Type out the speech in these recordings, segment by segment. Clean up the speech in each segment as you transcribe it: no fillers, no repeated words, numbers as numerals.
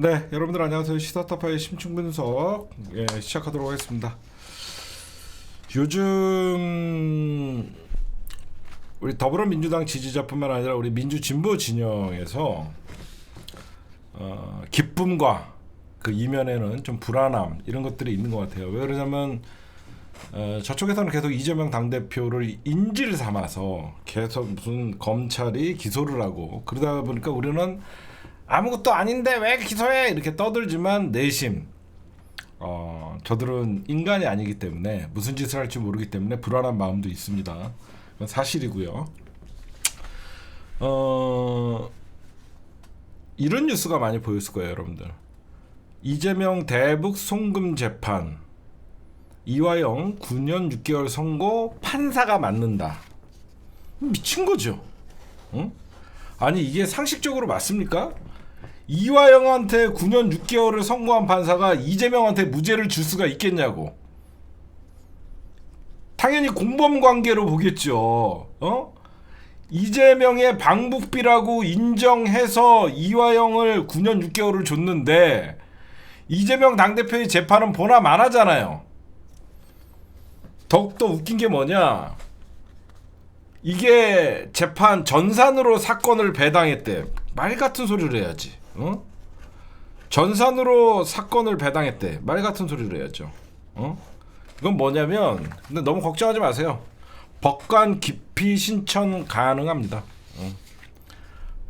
네, 여러분들 안녕하세요. 시사타파의 심층 분석 시작하도록 하겠습니다. 요즘 우리 더불어민주당 지지자뿐만 아니라 우리 민주진보 진영에서 기쁨과 그 이면에는 좀 불안함 이런 것들이 있는 것 같아요. 왜 그러냐면 저쪽에서는 계속 이재명 당대표를 인질 삼아서 계속 무슨 검찰이 기소를 하고 그러다 보니까 우리는 아무것도 아닌데 왜 기소해 이렇게 떠들지만 내심 저들은 인간이 아니기 때문에 무슨 짓을 할지 모르기 때문에 불안한 마음도 있습니다. 그건 사실이고요. 이런 뉴스가 많이 보였을 거예요, 여러분들. 이재명 대북 송금 재판 이화영 9년 6개월 선고 판사가 맞는다. 미친 거죠. 응? 아니 이게 상식적으로 맞습니까? 이화영한테 9년 6개월을 선고한 판사가 이재명한테 무죄를 줄 수가 있겠냐고. 당연히 공범관계로 보겠죠. 이재명의 방북비라고 인정해서 이화영을 9년 6개월을 줬는데 이재명 당대표의 재판은 보나 마나잖아요. 더욱더 웃긴 게 뭐냐, 이게 재판 전산으로 사건을 배당했대. 말 같은 소리를 해야지. 전산으로 사건을 배당했대. 말 같은 소리를 해야죠. 이건 뭐냐면, 근데 너무 걱정하지 마세요. 법관 기피 신청 가능합니다.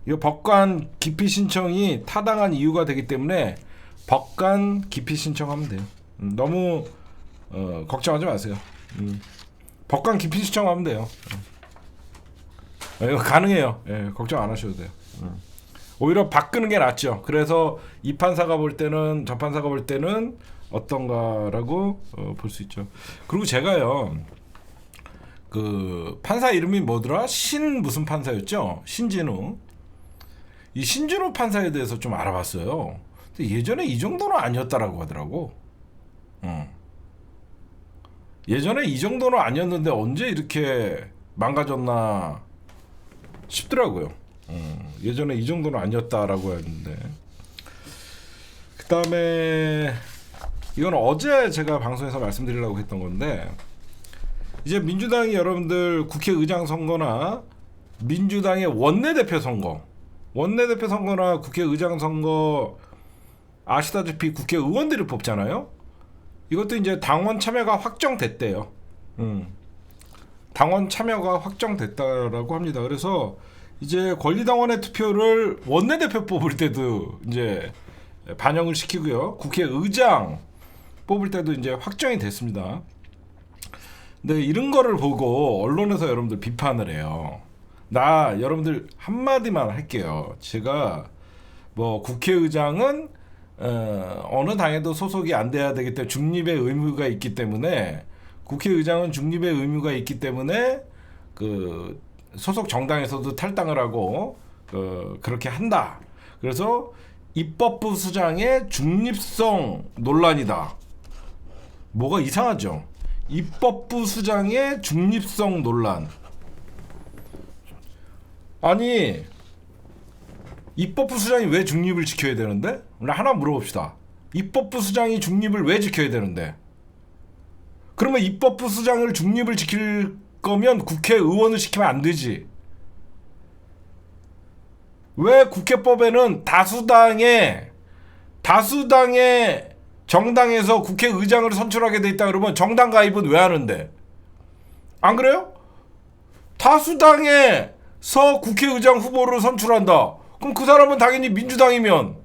이 법관 기피 신청이 타당한 이유가 되기 때문에 법관 기피 신청하면 돼요. 너무 걱정하지 마세요. 법관 기피 신청하면 돼요. 이거 가능해요. 걱정 안 하셔도 돼요. 오히려 바꾸는 게 낫죠. 그래서 이 판사가 볼 때는 저 판사가 볼 때는 어떤가라고 볼 수 있죠. 그리고 제가요, 그 판사 이름이 뭐더라? 신 무슨 판사였죠? 신진우. 이 신진우 판사에 대해서 좀 알아봤어요. 근데 예전에 이 정도는 아니었다라고 하더라고. 예전에 이 정도는 아니었는데 언제 이렇게 망가졌나 싶더라고요. 예전에 이 정도는 아니었다라고 했는데, 그 다음에 이건 어제 제가 방송에서 말씀드리려고 했던 건데, 이제 민주당이 여러분들 국회의장 선거나 민주당의 원내대표 선거나 국회의장 선거 아시다시피 국회의원들이 뽑잖아요. 이것도 이제 당원 참여가 확정됐대요. 당원 참여가 확정됐다라고 합니다. 그래서 이제 권리당원의 투표를 원내대표 뽑을 때도 이제 반영을 시키고요. 국회의장 뽑을 때도 이제 확정이 됐습니다. 근데 이런 거를 보고 언론에서 여러분들 비판을 해요. 나 여러분들 한마디만 할게요. 제가 뭐 국회의장은 어느 당에도 소속이 안 돼야 되기 때문에 중립의 의무가 있기 때문에 국회의장은 중립의 의무가 있기 때문에 그 소속 정당에서도 탈당을 하고 그렇게 한다. 그래서 입법부 수장의 중립성 논란이다. 뭐가 이상하죠? 입법부 수장의 중립성 논란. 아니 입법부 수장이 왜 중립을 지켜야 되는데? 오늘 하나 물어봅시다. 입법부 수장이 중립을 왜 지켜야 되는데? 그러면 입법부 수장을 중립을 지킬 거면 국회의원을 시키면 안 되지. 왜 국회법에는 다수당의 정당에서 국회의장을 선출하게 돼 있다 그러면 정당 가입은 왜 하는데? 안 그래요? 다수당에서 국회의장 후보를 선출한다. 그럼 그 사람은 당연히 민주당이면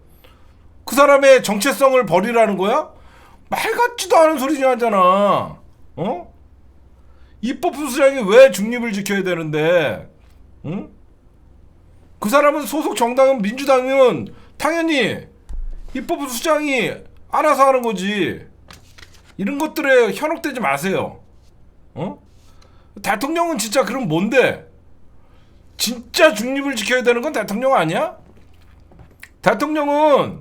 그 사람의 정체성을 버리라는 거야? 말 같지도 않은 소리 좀 하잖아. 입법부 수장이 왜 중립을 지켜야 되는데? 그 사람은 소속 정당은 민주당이면 당연히 입법부 수장이 알아서 하는 거지. 이런 것들에 현혹되지 마세요. 대통령은 진짜 그럼 뭔데? 진짜 중립을 지켜야 되는 건 대통령 아니야? 대통령은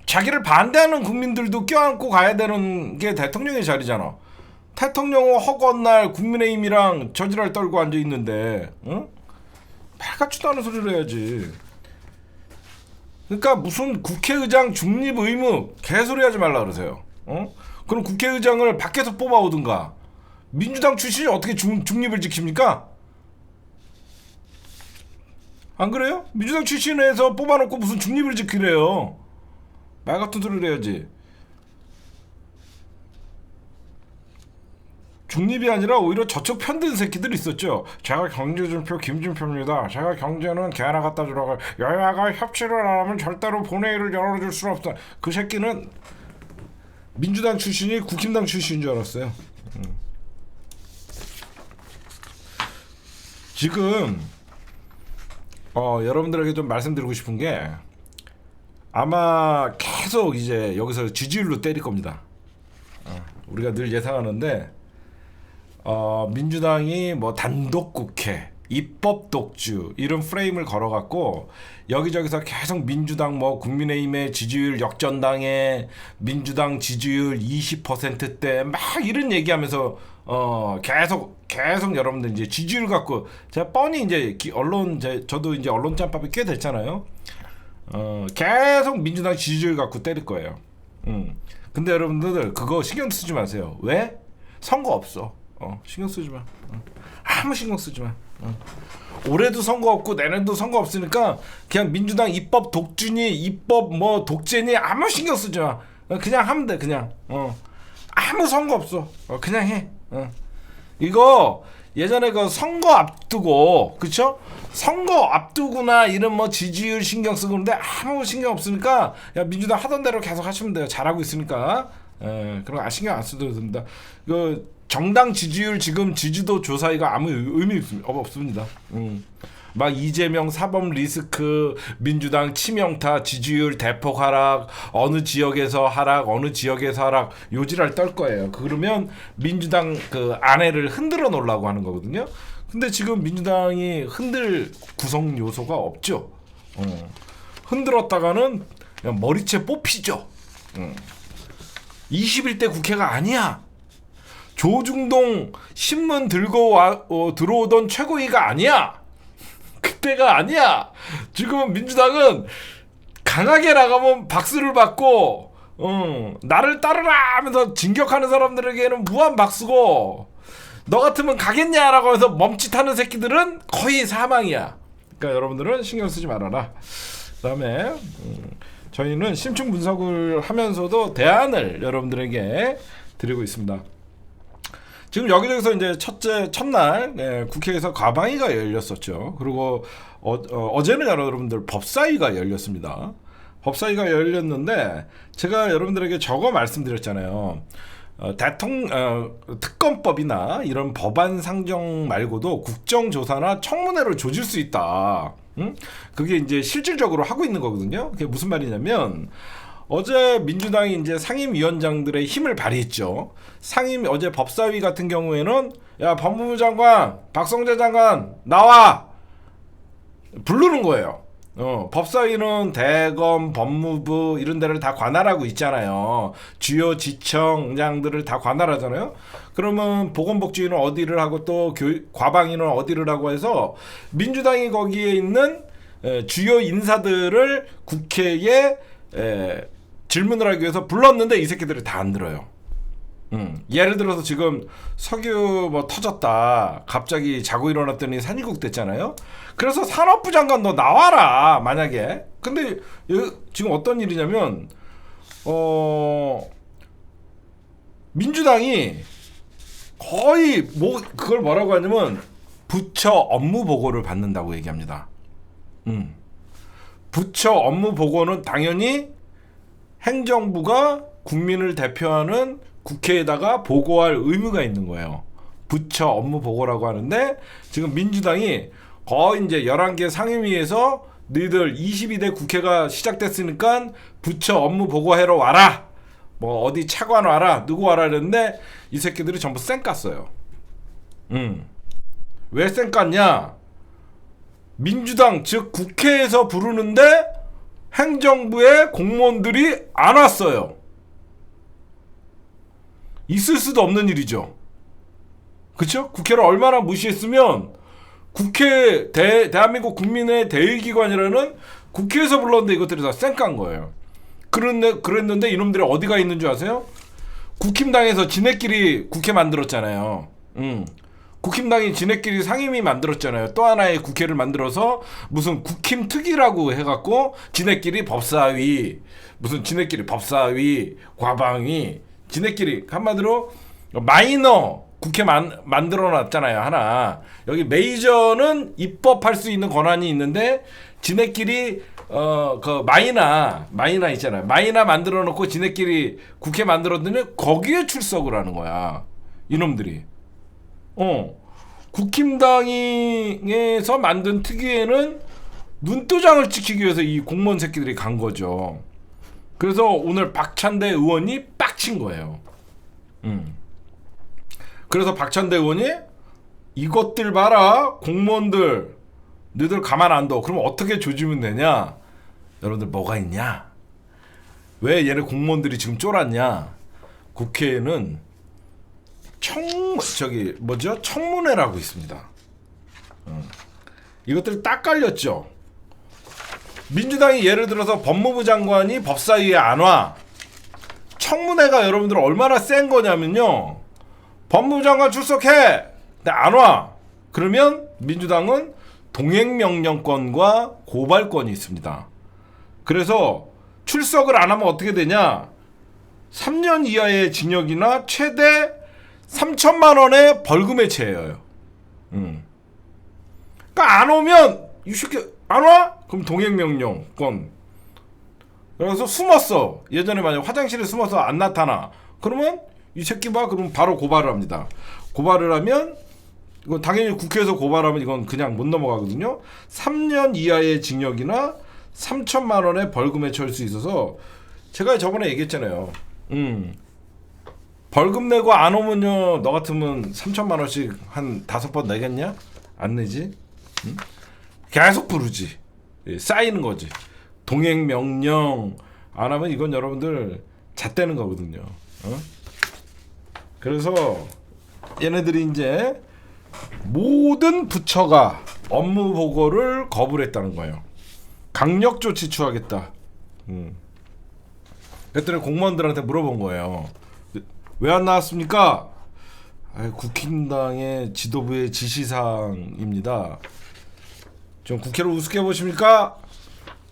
자기를 반대하는 국민들도 껴안고 가야 되는 게 대통령의 자리잖아. 대통령은 허구한 국민의힘이랑 저지랄 떨고 앉아있는데 말 같지도 않은 소리를 해야지. 그러니까 무슨 국회의장 중립 의무 개소리 하지 말라 그러세요. 그럼 국회의장을 밖에서 뽑아오든가. 민주당 출신이 어떻게 중립을 지킵니까? 안 그래요? 민주당 출신에서 뽑아놓고 무슨 중립을 지키래요. 말 같은 소리를 해야지. 중립이 아니라 오히려 저쪽 편든 새끼들 있었죠. 제가 경제준표 김준표입니다. 제가 경제는 개나 갖다 주라고. 여야가 협치를 안 하면 절대로 본회의를 열어줄 수는 없다. 그 새끼는 민주당 출신이 국힘당 출신인 줄 알았어요. 지금 여러분들에게 좀 말씀드리고 싶은 게 아마 계속 이제 여기서 지지율로 때릴 겁니다. 우리가 늘 예상하는데 민주당이 뭐 단독 국회, 입법 독주 이런 프레임을 걸어갖고 여기저기서 계속 민주당 뭐 국민의힘의 지지율 역전당해, 민주당 지지율 20%대 막 이런 얘기하면서 계속 여러분들 이제 지지율 갖고 제가 뻔히 이제 언론 저도 이제 언론 짬밥이 꽤 됐잖아요. 계속 민주당 지지율 갖고 때릴 거예요. 근데 여러분들 그거 신경 쓰지 마세요. 왜? 선거 없어. 신경 쓰지 마. 아무 신경 쓰지 마. 올해도 선거 없고 내년도 선거 없으니까 그냥 민주당 입법 독주니 입법 뭐 독재니 아무 신경 쓰지 마. 그냥 하면 돼. 그냥 아무 선거 없어. 그냥 해. 이거 예전에 그 선거 앞두고 그쵸? 선거 앞두고나 이런 뭐 지지율 신경 쓰고 그런데 아무 신경 없으니까 야 민주당 하던 대로 계속 하시면 돼요. 잘하고 있으니까. 그럼 신경 안 써도 됩니다. 그 정당 지지율 지금 지지도 조사가 아무 의미 없습니다. 막 이재명 사법 리스크, 민주당 치명타, 지지율 대폭 하락, 어느 지역에서 하락, 어느 지역에서 하락 요지랄 떨 거예요. 그러면 민주당 그 안에를 흔들어 놓으려고 하는 거거든요. 근데 지금 민주당이 흔들 구성 요소가 없죠. 흔들었다가는 그냥 머리채 뽑히죠. 21대 국회가 아니야. 조중동 신문 들고 들어오던 최고위가 아니야. 그때가 아니야. 지금 민주당은 강하게 나가면 박수를 받고 나를 따르라 하면서 진격하는 사람들에게는 무한 박수고 너 같으면 가겠냐라고 해서 멈칫하는 새끼들은 거의 사망이야. 그러니까 여러분들은 신경 쓰지 말아라. 그다음에 저희는 심층 분석을 하면서도 대안을 여러분들에게 드리고 있습니다. 지금 여기저기서 이제 첫날 국회에서 과방위가 열렸었죠. 그리고 어제는 여러분들 법사위가 열렸습니다. 법사위가 열렸는데 제가 여러분들에게 저거 말씀드렸잖아요. 특검법이나 이런 법안 상정 말고도 국정조사나 청문회를 조질 수 있다. 그게 이제 실질적으로 하고 있는 거거든요. 그게 무슨 말이냐면 어제 민주당이 이제 상임위원장들의 힘을 발휘했죠. 어제 법사위 같은 경우에는 야 법무부 장관, 박성재 장관 나와 부르는 거예요. 법사위는 대검, 법무부 이런 데를 다 관할하고 있잖아요. 주요 지청장들을 다 관할하잖아요. 그러면 보건복지위는 어디를 하고 또 과방위는 어디를 하고 해서 민주당이 거기에 있는 주요 인사들을 국회에 질문을 하기 위해서 불렀는데 이 새끼들이 다 안 들어요. 예를 들어서 지금 석유 뭐 터졌다. 갑자기 자고 일어났더니 산유국 됐잖아요. 그래서 산업부 장관 너 나와라 만약에. 근데 지금 어떤 일이냐면 민주당이 거의 뭐 그걸 뭐라고 하냐면 부처 업무 보고를 받는다고 얘기합니다. 부처 업무 보고는 당연히 행정부가 국민을 대표하는 국회에다가 보고할 의무가 있는 거예요. 부처 업무 보고라고 하는데 지금 민주당이 거의 이제 11개 상임위에서 너희들 22대 국회가 시작됐으니까 부처 업무 보고하러 와라. 뭐 어디 차관 와라. 누구 와라 이랬는데 이 새끼들이 전부 쌩 깠어요. 왜 쌩 깠냐? 민주당 즉 국회에서 부르는데 행정부의 공무원들이 안 왔어요. 있을 수도 없는 일이죠. 그렇죠? 국회를 얼마나 무시했으면 국회 대한민국 국민의 대의기관이라는 국회에서 불렀는데 이것들이 다 쌩깐 거예요. 그랬는데 이놈들이 어디가 있는 줄 아세요? 국힘당에서 지네끼리 국회 만들었잖아요. 국힘당이 지네끼리 상임위 만들었잖아요. 또 하나의 국회를 만들어서 무슨 국힘특위라고 해갖고 지네끼리 법사위, 무슨 지네끼리 법사위, 과방위, 지네끼리 한마디로 마이너 국회 만들어놨잖아요. 하나. 여기 메이저는 입법할 수 있는 권한이 있는데 지네끼리 그 마이너 있잖아요. 마이너 만들어 놓고 지네끼리 국회 만들었더니 거기에 출석을 하는 거야. 이놈들이. 국힘당에서 만든 특위에는 눈도장을 찍히기 위해서 이 공무원 새끼들이 간 거죠. 그래서 오늘 박찬대 의원이 빡친 거예요. 그래서 박찬대 의원이 이것들 봐라, 공무원들 너희들 가만 안 둬. 그럼 어떻게 조지면 되냐? 여러분들 뭐가 있냐? 왜 얘네 공무원들이 지금 쫄았냐? 국회에는 청문회라고 있습니다. 이것들 딱 깔렸죠. 민주당이 예를 들어서 법무부 장관이 법사위에 안 와. 청문회가 여러분들 얼마나 센 거냐면요. 법무부 장관 출석해. 근데 안 와. 그러면 민주당은 동행명령권과 고발권이 있습니다. 그래서 출석을 안 하면 어떻게 되냐? 3년 이하의 징역이나 최대 3천만 원의 벌금에 처해요. 그러니까 안 오면 이 새끼 안 와? 그럼 동행명령권. 그래서 숨었어. 예전에 만약 화장실에 숨어서 안 나타나. 그러면 이 새끼 봐. 그럼 바로 고발을 합니다. 고발을 하면 이건 당연히 국회에서 고발하면 이건 그냥 못 넘어가거든요. 3년 이하의 징역이나 3천만 원의 벌금에 처할 수 있어서 제가 저번에 얘기했잖아요. 벌금 내고 안 오면요, 너 같으면 3천만 원씩 한 5번 내겠냐? 안 내지? 계속 부르지. 쌓이는 거지. 동행 명령 안 하면 이건 여러분들 잣대는 거거든요. 그래서 얘네들이 이제 모든 부처가 업무 보고를 거부를 했다는 거예요. 강력 조치 취하겠다. 그랬더니 공무원들한테 물어본 거예요. 왜 안 나왔습니까? 국힘당의 지도부의 지시사항입니다. 좀 국회를 우습게 보십니까?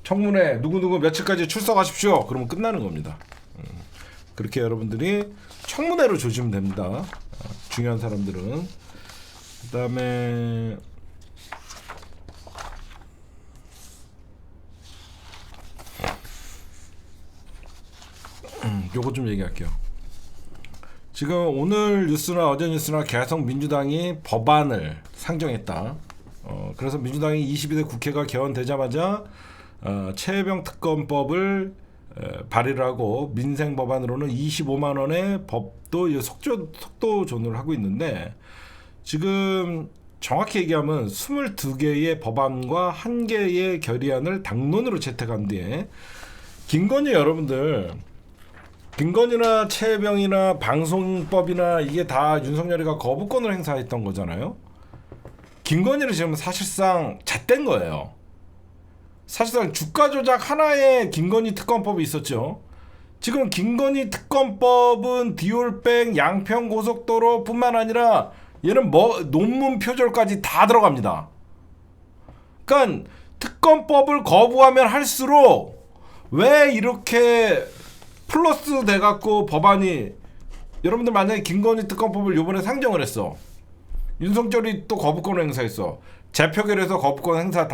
청문회 누구누구 며칠까지 출석하십시오. 그러면 끝나는 겁니다. 그렇게 여러분들이 청문회로 조지면 됩니다. 중요한 사람들은. 그 다음에 요거 좀 얘기할게요. 지금 오늘 뉴스나 어제 뉴스나 계속 민주당이 법안을 상정했다. 그래서 민주당이 22대 국회가 개원되자마자 최혜병 특검법을 발의를 하고 민생 법안으로는 25만 원의 법도 속도 조언을 하고 있는데, 지금 정확히 얘기하면 22개의 법안과 1개의 결의안을 당론으로 채택한 뒤에 김건희 여러분들, 김건희나 최혜병이나 방송법이나 이게 다 윤석열이가 거부권을 행사했던 거잖아요. 김건희는 지금 사실상 잣된 거예요. 사실상 주가 조작 하나의 김건희 특검법이 있었죠. 지금 김건희 특검법은 디올백 양평 고속도로 뿐만 아니라 얘는 논문 표절까지 다 들어갑니다. 그러니까 특검법을 거부하면 할수록 왜 이렇게 플러스 돼갖고 법안이, 여러분들 만약에 김건희 특검법을 요번에 상정을 했어. 윤석열이 또 거부권 행사했어. 재표결에서 거부권 행사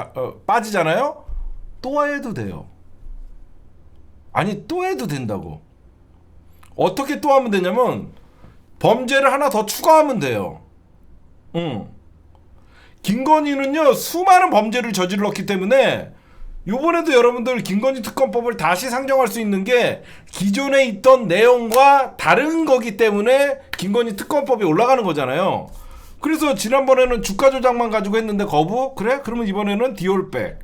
빠지잖아요. 또 해도 돼요. 아니 또 해도 된다고. 어떻게 또 하면 되냐면 범죄를 하나 더 추가하면 돼요. 김건희는요 수많은 범죄를 저질렀기 때문에 요번에도 여러분들 김건희 특검법을 다시 상정할 수 있는 게 기존에 있던 내용과 다른 거기 때문에 김건희 특검법이 올라가는 거잖아요. 그래서 지난번에는 주가 조작만 가지고 했는데 거부? 그래? 그러면 이번에는 디올백.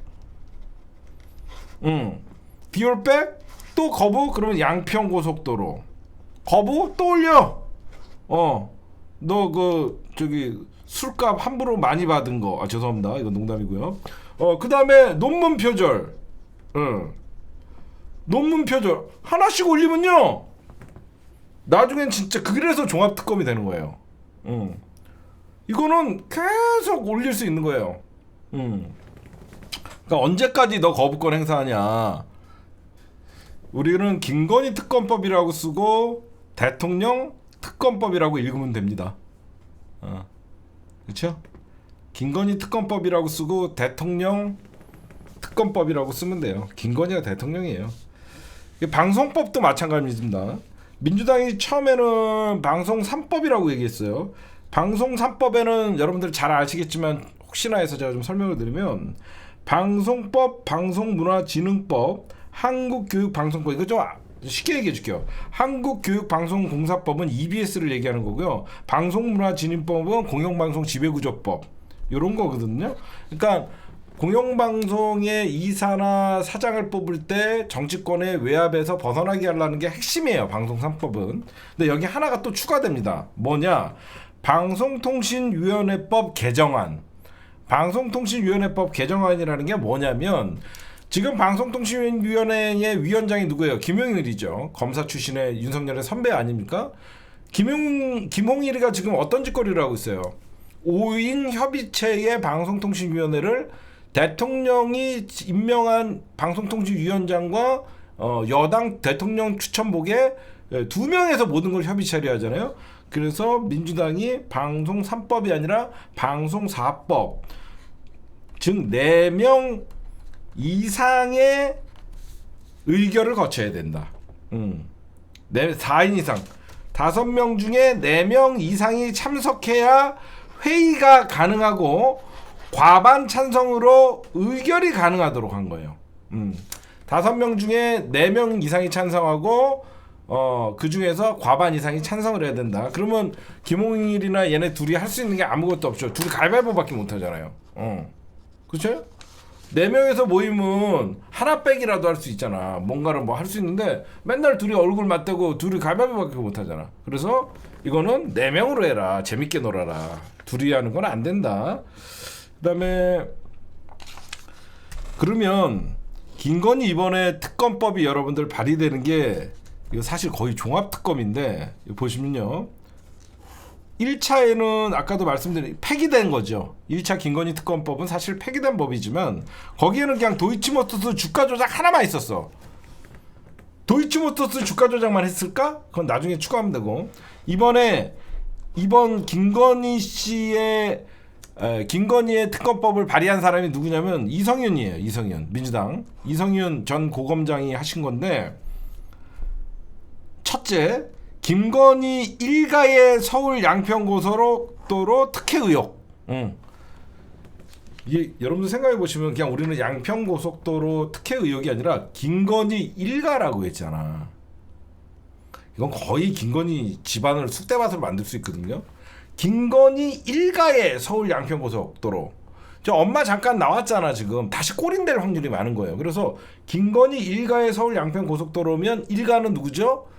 디올백 또 거부? 그러면 양평 고속도로 거부? 또 올려. 너 술값 함부로 많이 받은 거. 죄송합니다. 이건 농담이고요. 그 다음에 논문 표절. 응. 논문 표절 하나씩 올리면요. 나중엔 진짜 그래서 종합특검이 되는 거예요. 응. 이거는 계속 올릴 수 있는 거예요. 응. 그러니까 언제까지 너 거부권 행사하냐. 우리는 김건희 특검법이라고 쓰고 대통령 특검법이라고 읽으면 됩니다. 그렇죠? 김건희 특검법이라고 쓰고 대통령 특검법이라고 쓰면 돼요. 김건희가 대통령이에요. 방송법도 마찬가지입니다. 민주당이 처음에는 방송 3법이라고 얘기했어요. 방송 3법에는 여러분들 잘 아시겠지만 혹시나 해서 제가 좀 설명을 드리면 방송법, 방송문화진흥법, 한국교육방송법 이거 좀 쉽게 얘기해 줄게요. 한국교육방송공사법은 EBS를 얘기하는 거고요. 방송문화진흥법은 공영방송지배구조법 이런 거거든요. 그러니까 공영방송의 이사나 사장을 뽑을 때 정치권의 외압에서 벗어나게 하려는 게 핵심이에요. 방송 3법은. 근데 여기 하나가 또 추가됩니다. 뭐냐? 방송통신위원회법 개정안. 방송통신위원회법 개정안이라는 게 뭐냐면 지금 방송통신위원회의 위원장이 누구예요? 김용일이죠. 검사 출신의 윤석열의 선배 아닙니까? 김홍일이가 지금 어떤 짓거리를 하고 있어요? 5인 협의체의 방송통신위원회를 대통령이 임명한 방송통신위원장과 여당 대통령 추천복에 2명에서 모든 걸 협의 처리하잖아요. 그래서 민주당이 방송 3법이 아니라 방송 4법, 즉 4명 이상의 의결을 거쳐야 된다. 4인 이상 5명 중에 4명 이상이 참석해야 회의가 가능하고 과반 찬성으로 의결이 가능하도록 한 거예요. 5명 중에 4명 이상이 찬성하고 그 중에서 과반 이상이 찬성을 해야 된다. 그러면 김홍일이나 얘네 둘이 할 수 있는 게 아무것도 없죠. 둘이 가위바위보밖에 못 하잖아요. 그렇죠? 4명에서 모이면 하나 빼기라도 할 수 있잖아. 뭔가를 뭐 할 수 있는데 맨날 둘이 얼굴 맞대고 둘이 가위바위보밖에 못 하잖아. 그래서 이거는 4명으로 해라. 재밌게 놀아라. 둘이 하는 건 안 된다. 그다음에 그러면 김건희 이번에 특검법이 여러분들 발의되는 게 이거 사실 거의 종합특검인데 보시면요. 1차에는 아까도 말씀드린 폐기된 거죠. 1차 김건희 특검법은 사실 폐기된 법이지만 거기에는 그냥 도이치모터스 주가 조작 하나만 있었어. 도이치모터스 주가 조작만 했을까? 그건 나중에 추가하면 되고 이번 김건희의 특검법을 발의한 사람이 누구냐면 이성윤이에요. 이성윤 민주당 이성윤 전 고검장이 하신 건데 첫째 김건희 일가의 서울 양평고속도로 특혜 의혹. 이게 여러분들 생각해 보시면 그냥 우리는 양평고속도로 특혜 의혹이 아니라 김건희 일가라고 했잖아. 이건 거의 김건희 집안을 쑥대밭으로 만들 수 있거든요. 김건희 일가의 서울 양평고속도로. 저 엄마 잠깐 나왔잖아. 지금 다시 꼬린될 확률이 많은 거예요. 그래서 김건희 일가의 서울 양평고속도로면 일가는 누구죠?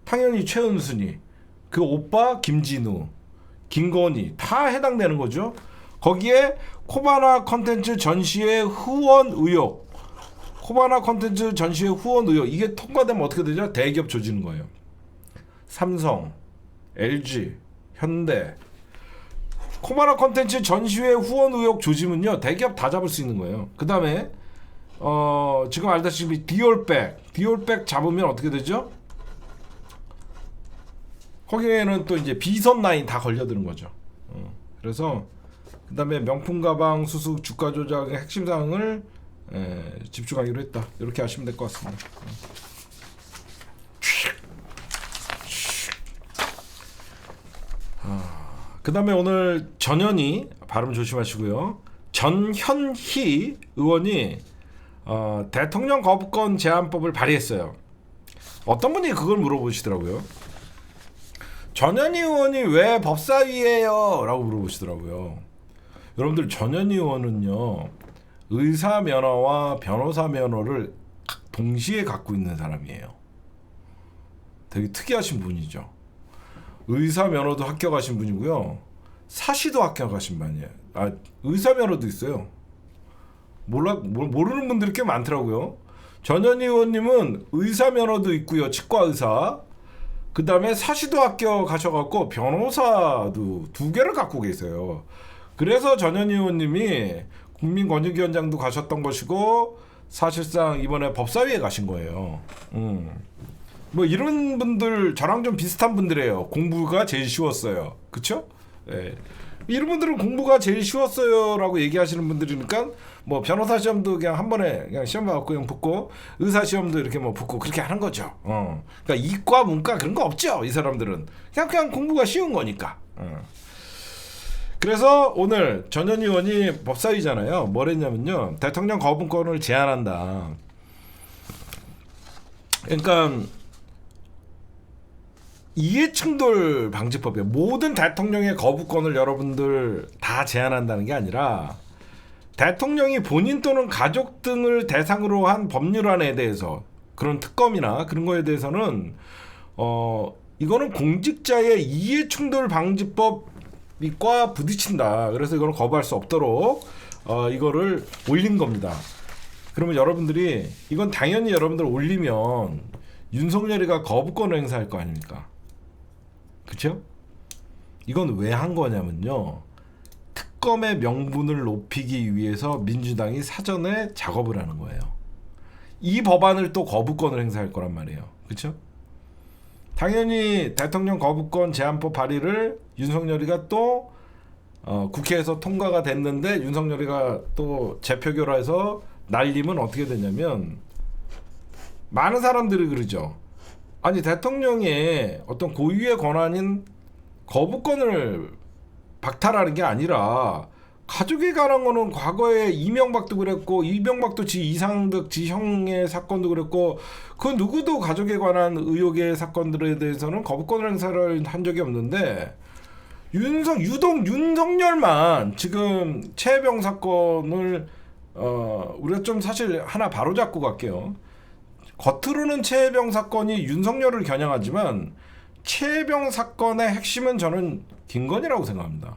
당연히 최은순이, 그 오빠 김진우, 김건희 다 해당되는 거죠. 거기에 코바나 컨텐츠 전시회 후원 의혹, 이게 통과되면 어떻게 되죠? 대기업 조지는 거예요. 삼성, LG, 현대. 코바나 컨텐츠 전시회 후원 의혹 조지면요 대기업 다 잡을 수 있는 거예요. 그 다음에 지금 알다시피 디올백 잡으면 어떻게 되죠? 거기에는 또 이제 비선 라인 다 걸려드는 거죠. 그래서 그 다음에 명품 가방 수수 주가 조작의 핵심 사항을 집중하기로 했다. 이렇게 하시면 될 것 같습니다. 그 다음에 오늘 전현희 발음 조심하시고요. 전현희 의원이 대통령 거부권 제한법을 발의했어요. 어떤 분이 그걸 물어보시더라고요. 전현희 의원이 왜 법사위예요? 라고 물어보시더라고요. 여러분들 전현희 의원은요 의사 면허와 변호사 면허를 동시에 갖고 있는 사람이에요. 되게 특이하신 분이죠. 의사 면허도 합격하신 분이고요. 사시도 합격하신 분이에요. 의사 면허도 있어요. 모르는 분들이 꽤 많더라고요. 전현희 의원님은 의사 면허도 있고요. 치과 의사. 그 다음에 사시도 학교 가셔갖고 변호사도 2개를 갖고 계세요. 그래서 전현희 의원님이 국민권익위원장도 가셨던 것이고 사실상 이번에 법사위에 가신 거예요. 뭐 이런 분들 저랑 좀 비슷한 분들이에요. 공부가 제일 쉬웠어요. 그쵸? 예. 이런 분들은 공부가 제일 쉬웠어요라고 얘기하시는 분들이니까 뭐 변호사 시험도 그냥 한 번에 그냥 시험 봐갖고 그냥 붙고 의사 시험도 이렇게 뭐 붙고 그렇게 하는 거죠. 그러니까 이과 문과 그런 거 없죠. 이 사람들은 그냥 공부가 쉬운 거니까. 그래서 오늘 전현희 의원이 법사위잖아요. 뭘 했냐면요. 대통령 거부권을 제한한다. 그러니까 이해충돌 방지법이에요. 모든 대통령의 거부권을 여러분들 다 제한한다는 게 아니라 대통령이 본인 또는 가족 등을 대상으로 한 법률안에 대해서 그런 특검이나 그런 거에 대해서는 이거는 공직자의 이해충돌 방지법과 부딪힌다. 그래서 이거는 거부할 수 없도록 이거를 올린 겁니다. 그러면 여러분들이 이건 당연히 여러분들 올리면 윤석열이가 거부권을 행사할 거 아닙니까? 그쵸? 이건 왜 한 거냐면요. 특검의 명분을 높이기 위해서 민주당이 사전에 작업을 하는 거예요. 이 법안을 또 거부권을 행사할 거란 말이에요. 그쵸? 당연히 대통령 거부권 제한법 발의를 윤석열이가 또 국회에서 통과가 됐는데 윤석열이가 또 재표결을 해서 날리면 어떻게 되냐면 많은 사람들이 그러죠. 아니 대통령의 어떤 고유의 권한인 거부권을 박탈하는 게 아니라 가족에 관한 거는 과거에 이명박도 그랬고 이명박도 지 이상득 지 형의 사건도 그랬고 그 누구도 가족에 관한 의혹의 사건들에 대해서는 거부권을 행사를 한 적이 없는데 유독 윤석열만 지금 최혜병 사건을 우리가 좀 사실 하나 바로잡고 갈게요. 겉으로는 최혜병 사건이 윤석열을 겨냥하지만 최혜병 사건의 핵심은 저는 김건희라고 생각합니다.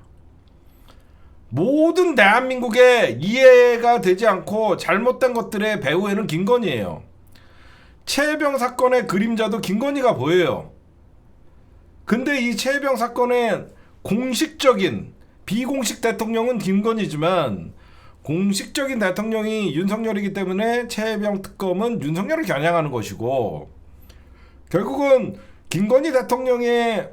모든 대한민국에 이해가 되지 않고 잘못된 것들의 배후에는 김건희예요. 최혜병 사건의 그림자도 김건희가 보여요. 근데 이 최혜병 사건의 공식적인 비공식 대통령은 김건희지만 공식적인 대통령이 윤석열이기 때문에 최혜병 특검은 윤석열을 겨냥하는 것이고 결국은 김건희 대통령의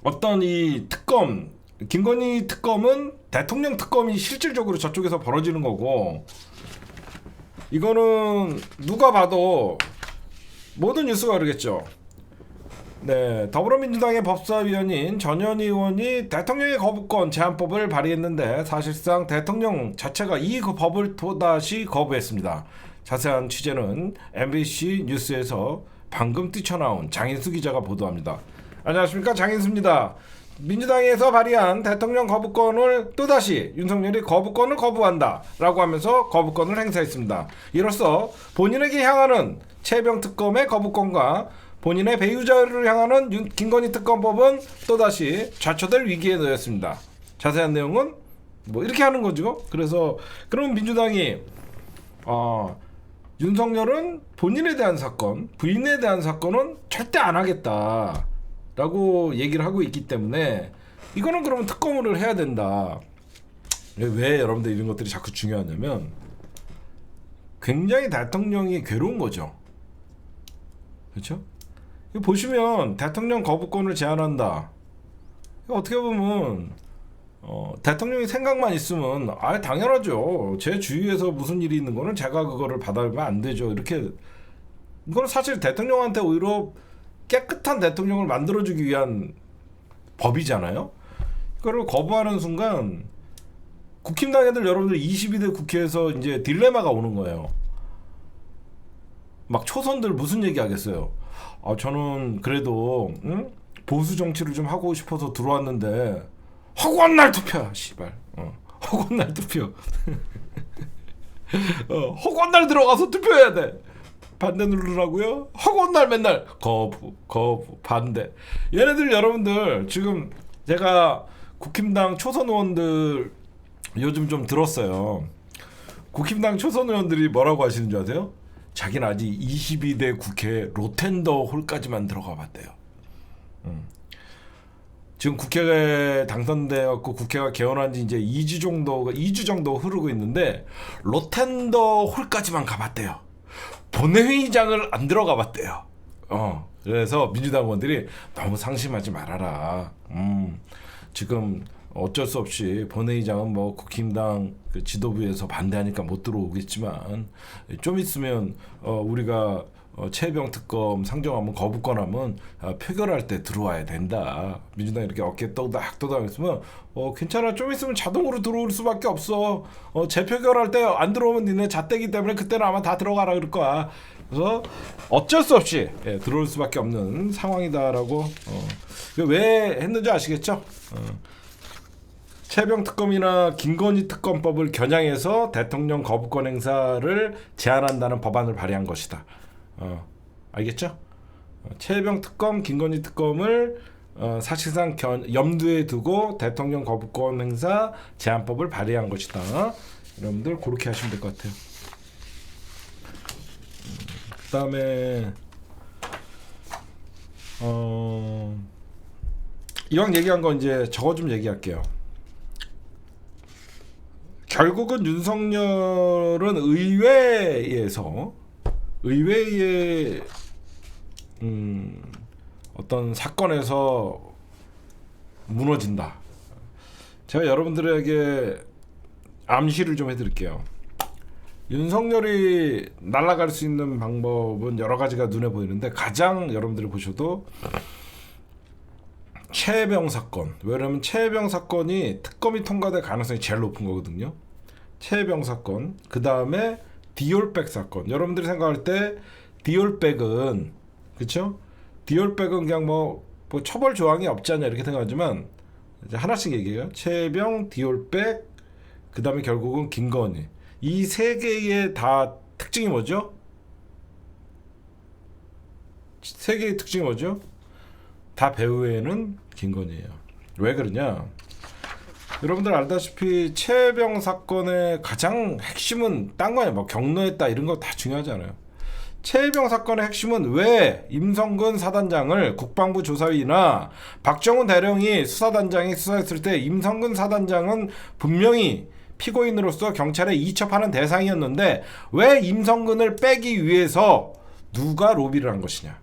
어떤 이 특검 김건희 특검은 대통령 특검이 실질적으로 저쪽에서 벌어지는 거고 이거는 누가 봐도 모든 뉴스가 그러겠죠. 네, 더불어민주당의 법사위원인 전현희 의원이 대통령의 거부권 제한법을 발의했는데 사실상 대통령 자체가 이 법을 또다시 거부했습니다. 자세한 취재는 MBC 뉴스에서 방금 뛰쳐나온 장인수 기자가 보도합니다. 안녕하십니까, 장인수입니다. 민주당에서 발의한 대통령 거부권을 또다시 윤석열이 거부권을 거부한다 라고 하면서 거부권을 행사했습니다. 이로써 본인에게 향하는 최혜병 특검의 거부권과 본인의 배우자를 향하는 김건희 특검법은 또다시 좌초될 위기에 놓였습니다. 자세한 내용은 뭐 이렇게 하는 거죠. 그래서 그럼 민주당이 윤석열은 본인에 대한 사건, 부인에 대한 사건은 절대 안 하겠다라고 얘기를 하고 있기 때문에 이거는 그러면 특검을 해야 된다. 왜 여러분들 이런 것들이 자꾸 중요하냐면 굉장히 대통령이 괴로운 거죠. 그렇죠? 보시면 대통령 거부권을 제한한다. 어떻게 보면 대통령이 생각만 있으면 당연하죠. 제 주위에서 무슨 일이 있는 거는 제가 그거를 받아들면 안 되죠. 이렇게 이건 사실 대통령한테 오히려 깨끗한 대통령을 만들어주기 위한 법이잖아요. 그걸 거부하는 순간 국힘당 애들 여러분들 22대 국회에서 이제 딜레마가 오는 거예요. 막 초선들 무슨 얘기 하겠어요. 저는 그래도 보수 정치를 좀 하고 싶어서 들어왔는데 허구한 날 투표야, 씨발. 허구한 날 투표. 허구한 날 들어가서 투표해야 돼. 반대 누르라고요? 허구한 날 맨날 거부, 반대. 얘네들 여러분들 지금 제가 국힘당 초선 의원들 요즘 좀 들었어요. 국힘당 초선 의원들이 뭐라고 하시는 줄 아세요? 자기는 아직 22대 국회 로텐더 홀까지만 들어가 봤대요. 지금 국회에 당선되었고 국회가 개원한 지 이제 2주 정도 흐르고 있는데 로텐더 홀까지만 가봤대요. 본회의장을 안 들어가 봤대요. 그래서 민주당 의원들이 너무 상심하지 말아라. 지금 어쩔 수 없이 본회의장은 뭐 국힘당 그 지도부에서 반대하니까 못 들어오겠지만 좀 있으면 우리가 최혜병 특검 상정하면 거부권하면 표결할 때 들어와야 된다. 민주당이 이렇게 어깨 떠닥떠닥 했으면 괜찮아, 좀 있으면 자동으로 들어올 수밖에 없어. 재표결할 때 안 들어오면 니네 잣대기 때문에 그때는 아마 다 들어가라 그럴 거야. 그래서 어쩔 수 없이 들어올 수밖에 없는 상황이다라고. 왜 했는지 아시겠죠? 최병 특검이나 김건희 특검법을 겨냥해서 대통령 거부권 행사를 제한한다는 법안을 발의한 것이다. 알겠죠? 최병 특검, 김건희 특검을 사실상 염두에 두고 대통령 거부권 행사 제한법을 발의한 것이다. 여러분들 그렇게 하시면 될 것 같아요. 그다음에 이왕 얘기한 거 이제 저거 좀 얘기할게요. 결국은 윤석열은 의회의 어떤 사건에서 무너진다. 제가 여러분들에게 암시를 좀 해드릴게요. 윤석열이 날아갈 수 있는 방법은 여러 가지가 눈에 보이는데 가장 여러분들이 보셔도 최혜병 사건. 왜냐하면 최혜병 사건이 특검이 통과될 가능성이 제일 높은 거거든요. 최혜병 사건. 그 다음에 디올백 사건. 여러분들이 생각할 때 디올백은 그렇죠? 디올백은 그냥 뭐 처벌 조항이 없지 않냐 이렇게 생각하지만 이제 하나씩 얘기해요. 최혜병, 디올백, 그 다음에 결국은 김건희. 이 세 개의 다 특징이 뭐죠? 세 개의 특징이 뭐죠? 다 배후에는 김건희예요. 왜 그러냐? 여러분들 알다시피 최혜병 사건의 가장 핵심은 딴 거예요. 뭐 경로했다 이런 거 다 중요하지 않아요. 최혜병 사건의 핵심은 왜 임성근 사단장을 국방부 조사위나 박정훈 대령이 수사단장이 수사했을 때 임성근 사단장은 분명히 피고인으로서 경찰에 이첩하는 대상이었는데 왜 임성근을 빼기 위해서 누가 로비를 한 것이냐.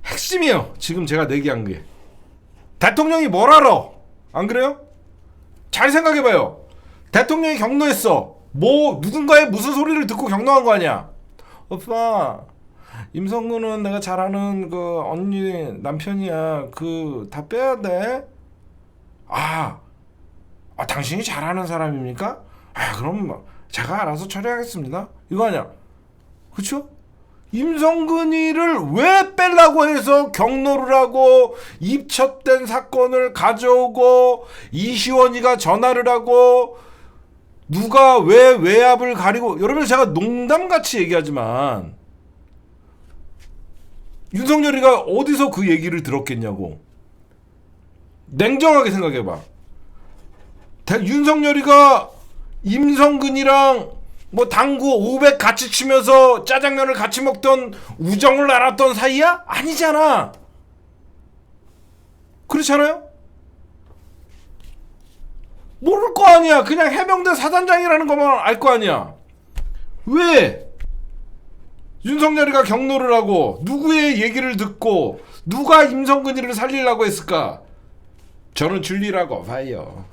핵심이에요. 지금 제가 내기한 게. 대통령이 뭘 알아? 안 그래요? 잘 생각해봐요. 대통령이 경로했어. 뭐 누군가의 무슨 소리를 듣고 경로한 거 아니야? 오빠, 임성근은 내가 잘 아는 그 언니 남편이야. 그 다 빼야 돼. 당신이 잘 아는 사람입니까? 그럼 제가 알아서 처리하겠습니다. 이거 아니야. 그쵸? 임성근이를 왜 빼려고 해서 경로를 하고 입첩된 사건을 가져오고 이시원이가 전화를 하고 누가 왜 외압을 가리고. 여러분, 제가 농담같이 얘기하지만 윤석열이가 어디서 그 얘기를 들었겠냐고. 냉정하게 생각해봐. 윤석열이가 임성근이랑 뭐 당구 500 같이 치면서 짜장면을 같이 먹던 우정을 나눴던 사이야? 아니잖아. 그렇잖아요? 모를 거 아니야. 그냥 해병대 사단장이라는 것만 알 거 아니야. 왜 윤석열이가 경로를 하고 누구의 얘기를 듣고 누가 임성근이를 살리려고 했을까? 저는 줄리라고 봐요.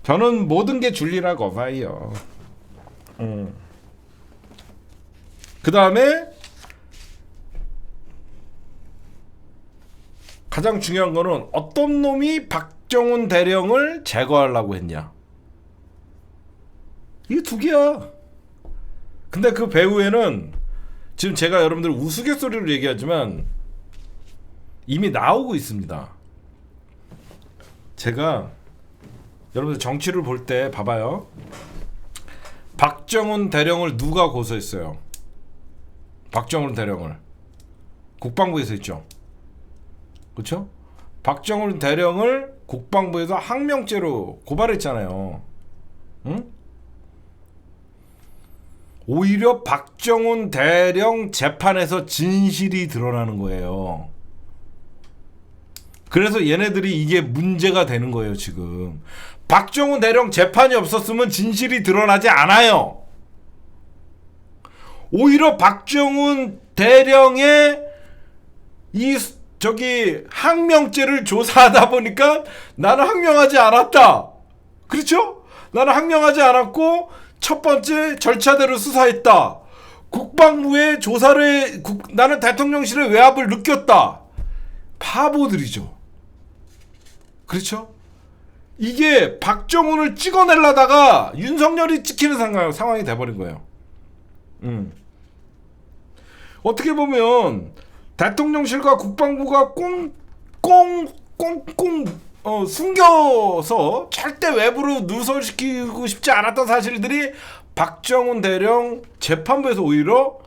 저는 모든 게 줄리라고 봐요. 그 다음에 가장 중요한 거는 어떤 놈이 박정훈 대령을 제거하려고 했냐. 이게 두 개야. 근데 그 배후에는 지금 제가 여러분들 우스갯소리로 얘기하지만 이미 나오고 있습니다. 제가 여러분들 정치를 볼 때 봐봐요. 박정훈 대령을 누가 고소했어요? 박정훈 대령을 국방부에서 했죠. 그렇죠? 박정훈 대령을 국방부에서 항명죄로 고발했잖아요. 응? 오히려 박정훈 대령 재판에서 진실이 드러나는 거예요. 그래서 얘네들이 이게 문제가 되는 거예요, 지금. 박정훈 대령 재판이 없었으면 진실이 드러나지 않아요. 오히려 박정훈 대령의 항명죄를 조사하다 보니까 나는 항명하지 않았다. 그렇죠? 나는 항명하지 않았고 첫 번째 절차대로 수사했다. 국방부의 조사를 나는 대통령실의 외압을 느꼈다. 바보들이죠. 그렇죠? 이게 박정훈을 찍어내려다가 윤석열이 찍히는 상황이 돼버린 거예요. 어떻게 보면 대통령실과 국방부가 꽁꽁꽁꽁 숨겨서 절대 외부로 누설시키고 싶지 않았던 사실들이 박정훈 대령 재판부에서 오히려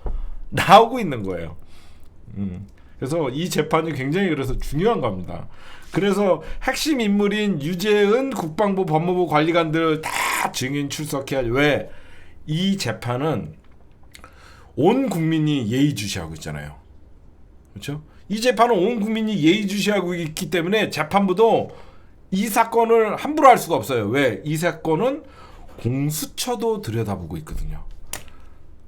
나오고 있는 거예요. 그래서 이 재판이 굉장히 그래서 중요한 겁니다. 그래서 핵심 인물인 유재은 국방부 법무부 관리관들 다 증인 출석해야. 왜? 이 재판은 온 국민이 예의주시하고 있잖아요. 그렇죠? 이 재판은 온 국민이 예의주시하고 있기 때문에 재판부도 이 사건을 함부로 할 수가 없어요. 왜? 이 사건은 공수처도 들여다보고 있거든요.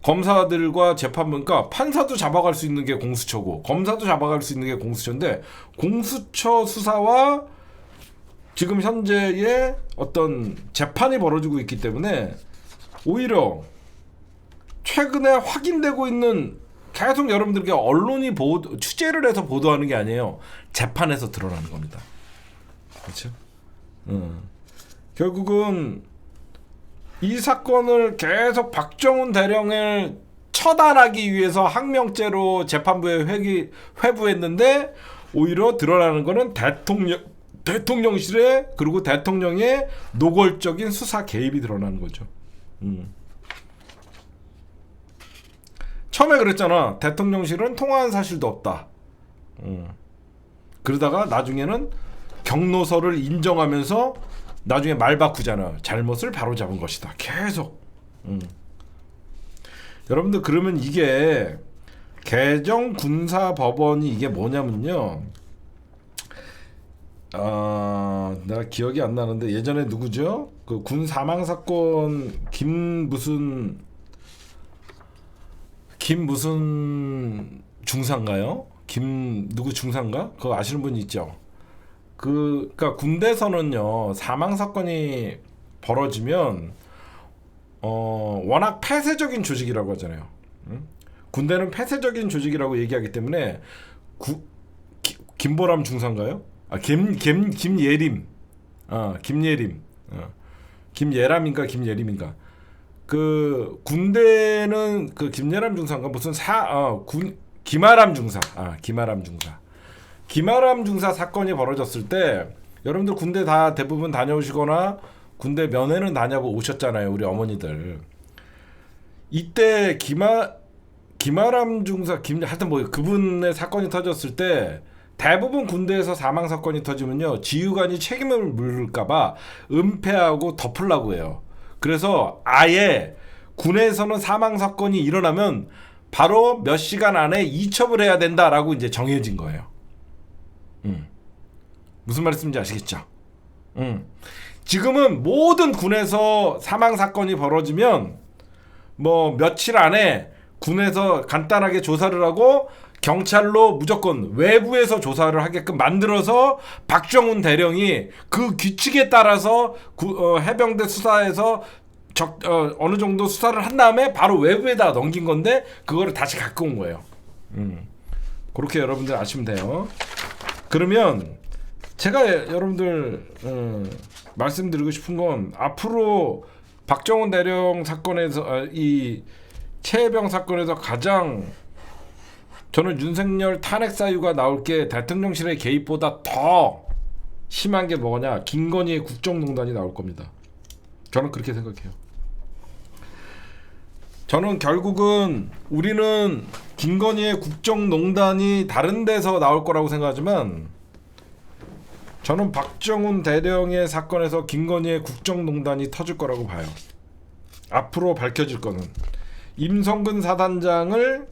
검사들과 재판부, 그러니까 판사도 잡아갈 수 있는 게 공수처고 검사도 잡아갈 수 있는 게 공수처인데, 공수처 수사와 지금 현재의 어떤 재판이 벌어지고 있기 때문에 오히려 최근에 확인되고 있는, 계속 여러분들께 언론이 취재를 해서 보도하는 게 아니에요. 재판에서 드러나는 겁니다. 그렇죠? 결국은 이 사건을 계속 박정훈 대령을 처단하기 위해서 항명죄로 재판부에 회부했는데, 오히려 드러나는 거는 대통령실의, 그리고 대통령의 노골적인 수사 개입이 드러나는 거죠. 처음에 그랬잖아. 대통령실은 통화한 사실도 없다. 그러다가 나중에는 경로서를 인정하면서 나중에 말 바꾸잖아. 잘못을 바로잡은 것이다. 계속. 여러분들, 그러면 이게 개정군사법원이 이게 뭐냐면요. 내가 기억이 안 나는데 예전에 누구죠? 그 군 사망 사건 김 무슨 중사인가요? 누구 중사인가? 그거 아시는 분이 있죠? 그러니까 군대에서는요, 사망 사건이 벌어지면 워낙 폐쇄적인 조직이라고 하잖아요. 군대는 폐쇄적인 조직이라고 얘기하기 때문에 김보람 중사인가요? 김예림. 김예람인가 김예림인가. 그 군대는 그 김예람 중사인가 무슨 김아람 중사. 김아람 중사 사건이 벌어졌을 때, 여러분들 군대 다 대부분 다녀오시거나 군대 면회는 다녀오셨잖아요, 우리 어머니들. 이때 김아람 중사 하여튼 뭐 그분의 사건이 터졌을 때, 대부분 군대에서 사망 사건이 터지면요, 지휘관이 책임을 물을까봐 은폐하고 덮으려고 해요. 그래서 아예 군에서는 사망 사건이 일어나면 바로 몇 시간 안에 이첩을 해야 된다라고 이제 정해진 거예요. 무슨 말씀인지 아시겠죠? 지금은 모든 군에서 사망 사건이 벌어지면 뭐 며칠 안에 군에서 간단하게 조사를 하고 경찰로 무조건 외부에서 조사를 하게끔 만들어서 박정훈 대령이 그 규칙에 따라서 해병대 수사에서 어느 정도 수사를 한 다음에 바로 외부에다 넘긴 건데, 그거를 다시 갖고 온 거예요. 그렇게 여러분들 아시면 돼요. 그러면 제가 여러분들 말씀드리고 싶은 건, 앞으로 박정훈 대령 사건에서 이 최혜병 사건에서 가장 저는 윤석열 탄핵 사유가 나올 게 대통령실의 개입보다 더 심한 게 뭐냐, 김건희의 국정농단이 나올 겁니다. 저는 그렇게 생각해요. 저는 결국은 우리는 김건희의 국정농단이 다른 데서 나올 거라고 생각하지만, 저는 박정훈 대령의 사건에서 김건희의 국정농단이 터질 거라고 봐요. 앞으로 밝혀질 거는 임성근 사단장을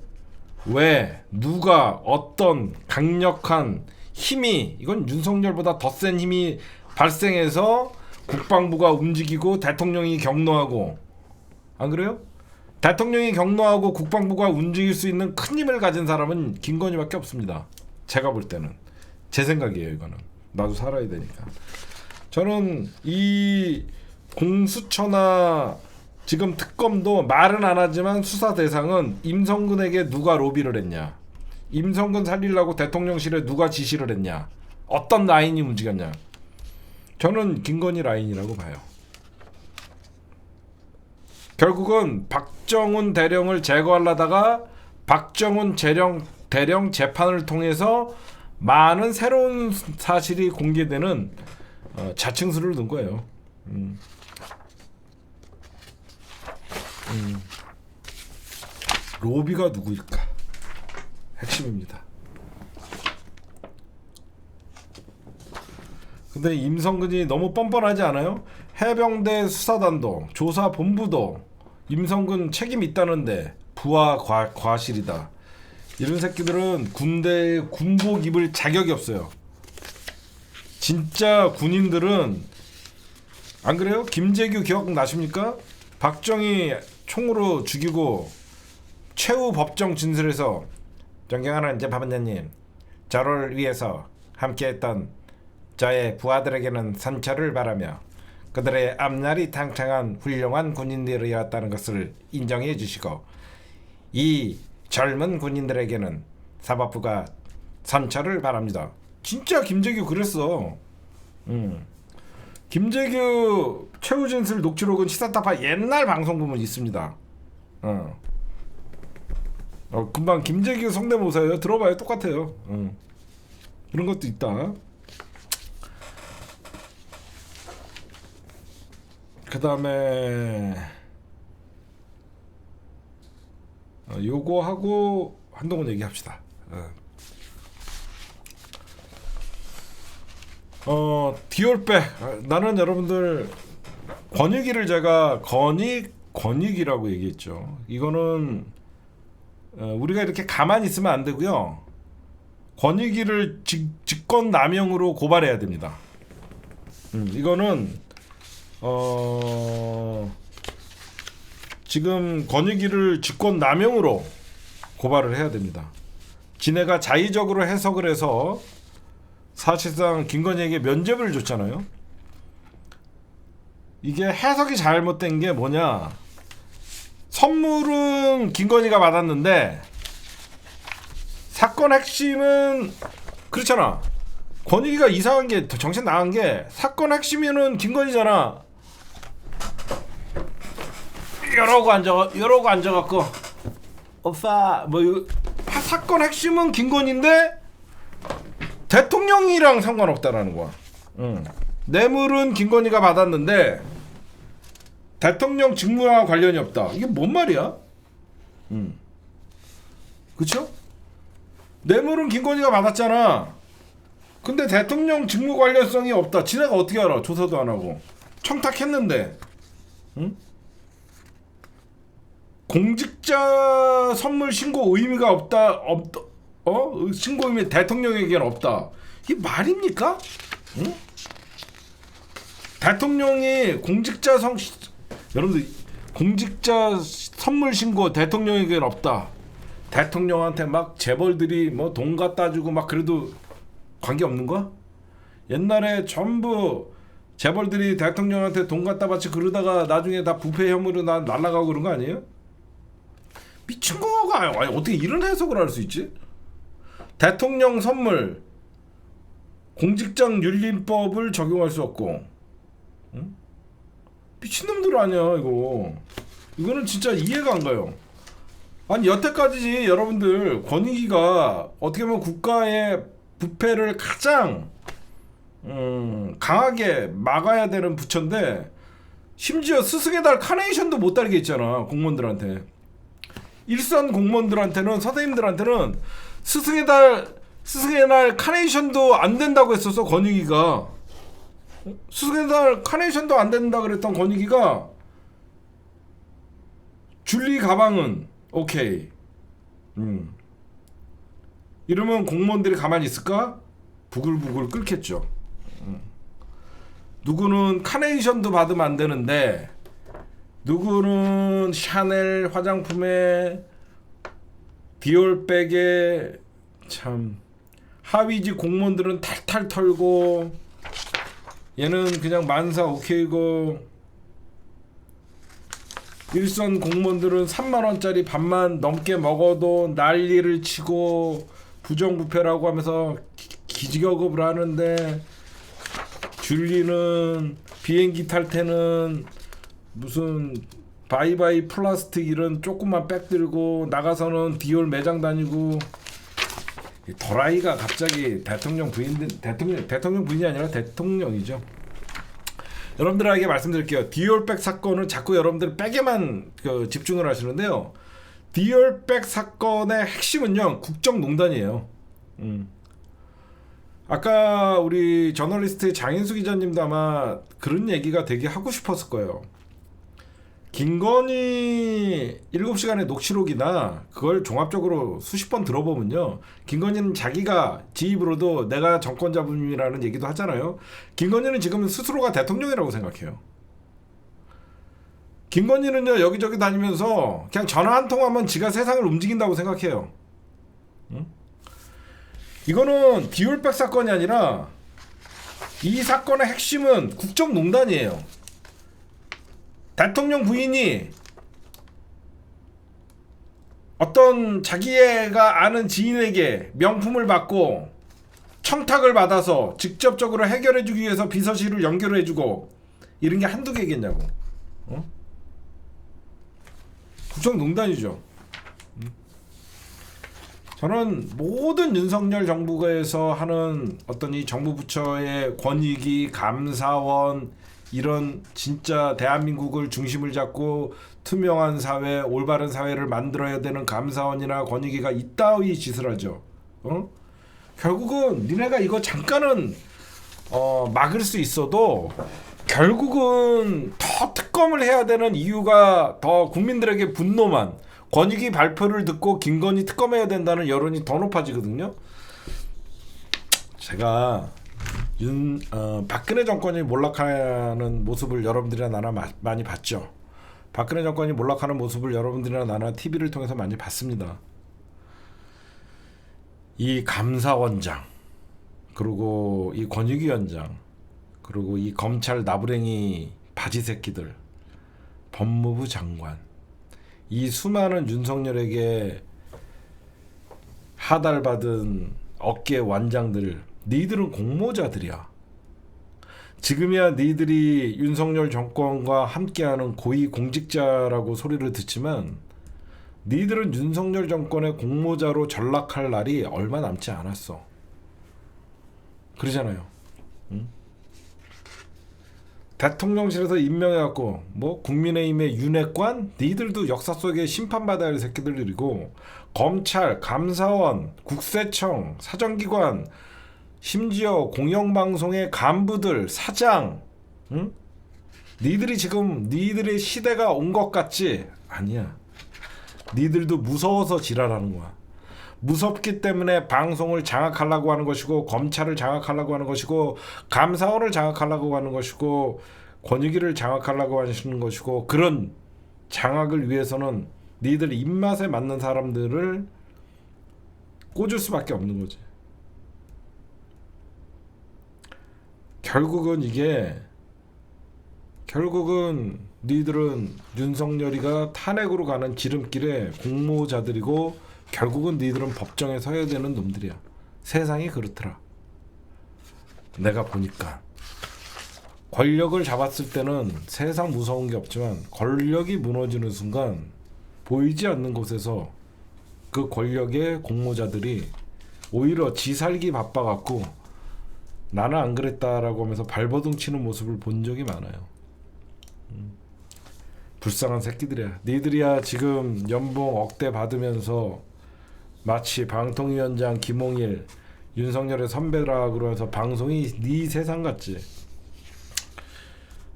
왜 누가 어떤 강력한 힘이, 이건 윤석열보다 더 센 힘이 발생해서 국방부가 움직이고 대통령이 격노하고, 안 그래요? 대통령이 격노하고 국방부가 움직일 수 있는 큰 힘을 가진 사람은 김건희밖에 없습니다. 제가 볼 때는. 제 생각이에요. 이거는 나도 살아야 되니까. 저는 이 공수처나 지금 특검도 말은 안 하지만 수사 대상은 임성근에게 누가 로비를 했냐, 임성근 살리려고 대통령실에 누가 지시를 했냐, 어떤 라인이 움직였냐. 저는 김건희 라인이라고 봐요. 결국은 박정훈 대령을 제거하려다가 박정훈 대령 재판을 통해서 많은 새로운 사실이 공개되는 자층수를 둔 거예요. 로비가 누구일까? 핵심입니다. 근데 임성근이 너무 뻔뻔하지 않아요? 해병대 수사단도 조사본부도 임성근 책임 있다는데 부하 과실이다. 이런 새끼들은 군대에 군복 입을 자격이 없어요. 진짜 군인들은, 안 그래요? 김재규 기억나십니까? 박정희 총으로 죽이고 최후 법정 진술에서 존경하는 재판관님, 저를 위해서 함께했던 저의 부하들에게는 선처를 바라며 그들의 앞날이 탕창한 훌륭한 군인들이었다는 것을 인정해 주시고 이 젊은 군인들에게는 사법부가 선처를 바랍니다. 진짜 김재규 그랬어. 김재규 최후 진술 녹취록은 시사타파 옛날 방송 보면 있습니다. 금방 김재규 성대모사예요. 들어봐요. 똑같아요. 그런 것도 있다. 그 다음에 요거 하고 한동훈 얘기합시다. 디올백. 나는 여러분들 권익위를 제가 권익이라고 얘기했죠. 이거는 우리가 이렇게 가만히 있으면 안 되고요. 권익위를 직권남용으로 고발해야 됩니다. 이거는 지금 권익위를 직권남용으로 고발을 해야 됩니다. 지네가 자의적으로 해석을 해서 사실상 김건희에게 면죄부를 줬잖아요. 이게 해석이 잘못된 게 뭐냐, 선물은 김건희가 받았는데 사건 핵심은 그렇잖아. 권익위가 이상한 게, 정신 나간 게, 사건 핵심은 김건희잖아. 이러고 앉아갖고 오빠 뭐 사건 핵심은 김건희인데 대통령이랑 상관없다라는 거야. 뇌물은 김건희가 받았는데 대통령 직무와 관련이 없다. 이게 뭔 말이야? 그쵸? 뇌물은 김건희가 받았잖아. 근데 대통령 직무 관련성이 없다. 지네가 어떻게 알아? 조사도 안 하고 청탁했는데. 공직자 선물 신고 의미가 없다. 신고 의미 대통령에게는 없다. 이게 말입니까? 대통령이 여러분들 공직자 선물 신고 대통령에게는 없다. 대통령한테 막 재벌들이 뭐 돈 갖다 주고 막 그래도 관계 없는 거야? 옛날에 전부 재벌들이 대통령한테 돈 갖다 바치 그러다가 나중에 다 부패 혐의로 날라가고 그런 거 아니에요? 미친 거가 어떻게 이런 해석을 할 수 있지? 대통령 선물 공직장 윤리법을 적용할 수 없고, 미친놈들 아니야 이거. 이거는 진짜 이해가 안 가요. 아니 여태까지 여러분들 권익위가 어떻게 보면 국가의 부패를 가장 강하게 막아야 되는 부처인데 심지어 스승의 달 카네이션도 못 달게 했잖아. 공무원들한테. 일선 공무원들한테는, 선생님들한테는 스승의 달 스승의 날 카네이션도 안 된다고 했었어 권익위가. 스승의 날 카네이션도 안 된다 그랬던 권익위가 줄리 가방은 오케이. 이러면 공무원들이 가만히 있을까? 부글부글 끓겠죠. 누구는 카네이션도 받으면 안 되는데 누구는 샤넬 화장품에 디올백에 참 하위직 공무원들은 탈탈 털고 얘는 그냥 만사 오케이고 일선 공무원들은 3만원짜리 밥만 넘게 먹어도 난리를 치고 부정부패라고 하면서 기지격업을 하는데 줄리는 비행기 탈 때는 무슨 바이바이 플라스틱 이런 조그만 백 들고 나가서는 디올 매장 다니고 도라이가 갑자기 대통령 부인이 아니라 대통령이죠. 여러분들에게 말씀드릴게요. 디올백 사건은 자꾸 여러분들 백에만 집중을 하시는데요. 디올백 사건의 핵심은요 국정농단이에요. 아까 우리 저널리스트 장인수 기자님도 아마 그런 얘기가 되게 하고 싶었을 거예요. 김건희 7시간의 녹취록이나 그걸 종합적으로 수십 번 들어보면요. 김건희는 자기가 지 입으로도 내가 정권 잡음이라는 얘기도 하잖아요. 김건희는 지금 스스로가 대통령이라고 생각해요. 김건희는요 여기저기 다니면서 그냥 전화 한 통하면 지가 세상을 움직인다고 생각해요. 응? 이거는 디올백 사건이 아니라 이 사건의 핵심은 국정농단이에요. 대통령 부인이 어떤 자기가 아는 지인에게 명품을 받고 청탁을 받아서 직접적으로 해결해주기 위해서 비서실을 연결해주고 이런 게 한두 개겠냐고. 국정농단이죠. 저는 모든 윤석열 정부에서 하는 어떤 이 정부 부처의 권익위, 감사원 이런 진짜 대한민국을 중심을 잡고 투명한 사회, 올바른 사회를 만들어야 되는 감사원이나 권익위가 이따위 짓을 하죠. 결국은 니네가 이거 잠깐은 막을 수 있어도 결국은 더 특검을 해야 되는 이유가 더 국민들에게 분노만 권익위 발표를 듣고 김건희 특검해야 된다는 여론이 더 높아지거든요. 제가 박근혜 정권이 몰락하는 모습을 여러분들이나 나나 많이 봤죠. 박근혜 정권이 몰락하는 모습을 여러분들이나 나나 TV를 통해서 많이 봤습니다. 이 감사원장 그리고 이 권익위원장 그리고 이 검찰 나부랭이 바지 새끼들 법무부 장관 이 수많은 윤석열에게 하달받은 어깨 완장들 니들은 공모자들이야. 지금이야 니들이 윤석열 정권과 함께하는 고위 공직자라고 소리를 듣지만 니들은 윤석열 정권의 공모자로 전락할 날이 얼마 남지 않았어. 그러잖아요. 응? 대통령실에서 임명해갖고 뭐 국민의힘의 윤핵관 니들도 역사 속에 심판받아야 할 새끼들이고 검찰, 감사원, 국세청, 사정기관 심지어 공영방송의 간부들, 사장 응? 니들이 지금 니들의 시대가 온 것 같지? 아니야. 니들도 무서워서 지랄하는 거야. 무섭기 때문에 방송을 장악하려고 하는 것이고 검찰을 장악하려고 하는 것이고 감사원을 장악하려고 하는 것이고 권익위를 장악하려고 하시는 것이고 그런 장악을 위해서는 니들 입맛에 맞는 사람들을 꽂을 수밖에 없는 거지. 결국은 니들은 윤석열이가 탄핵으로 가는 지름길에 공모자들이고 결국은 니들은 법정에 서야 되는 놈들이야. 세상이 그렇더라. 내가 보니까 권력을 잡았을 때는 세상 무서운 게 없지만 권력이 무너지는 순간 보이지 않는 곳에서 그 권력의 공모자들이 오히려 지 살기 바빠갖고 나는 안 그랬다라고 하면서 발버둥 치는 모습을 본 적이 많아요. 불쌍한 새끼들이야. 니들이야 지금 연봉 억대 받으면서 마치 방통위원장 김홍일 윤석열의 선배라 그러면서 방송이 네 세상 같지.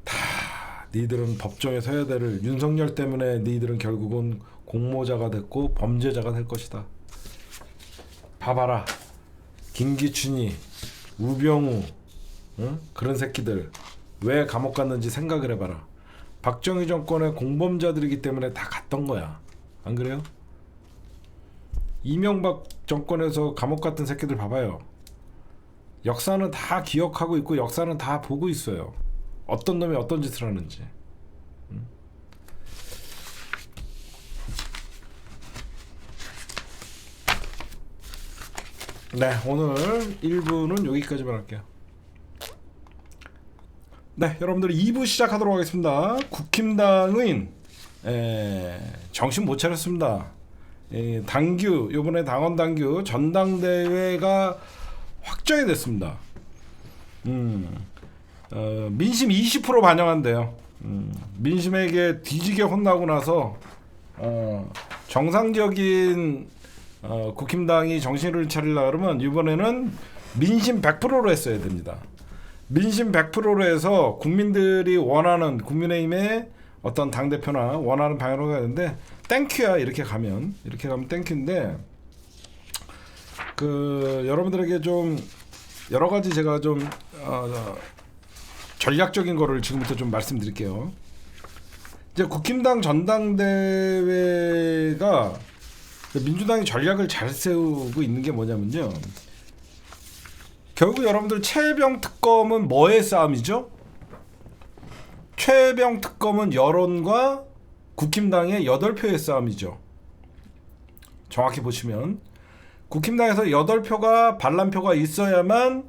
다 니들은 법정에 서야 되를 윤석열 때문에 니들은 결국은 공모자가 됐고 범죄자가 될 것이다. 봐봐라. 김기춘이, 우병우, 응? 그런 새끼들 왜 감옥 갔는지 생각을 해봐라. 박정희 정권의 공범자들이기 때문에 다 갔던 거야. 안 그래요? 이명박 정권에서 감옥 갔던 새끼들 봐봐요. 역사는 다 기억하고 있고 역사는 다 보고 있어요. 어떤 놈이 어떤 짓을 하는지. 네, 오늘 1부는 여기까지만 할게요. 네, 여러분들 2부 시작하도록 하겠습니다. 국힘당은 정신 못 차렸습니다. 당규, 요번에 당원 당규 전당대회가 확정이 됐습니다. 민심 20% 반영한대요. 민심에게 뒤지게 혼나고 나서 정상적인 국힘당이 정신을 차리려 그러면 이번에는 민심 100%로 했어야 됩니다. 민심 100%로 해서 국민들이 원하는 국민의힘의 어떤 당대표나 원하는 방향으로 가야 되는데 땡큐야. 이렇게 가면 땡큐인데 여러분들에게 좀 여러 가지 제가 좀 전략적인 거를 지금부터 좀 말씀드릴게요. 이제 국힘당 전당대회가 민주당이 전략을 잘 세우고 있는 게 뭐냐면요. 결국 여러분들 최혜병 특검은 뭐의 싸움이죠? 최혜병 특검은 여론과 국힘당의 8표의 싸움이죠. 정확히 보시면 국힘당에서 8표가 반란표가 있어야만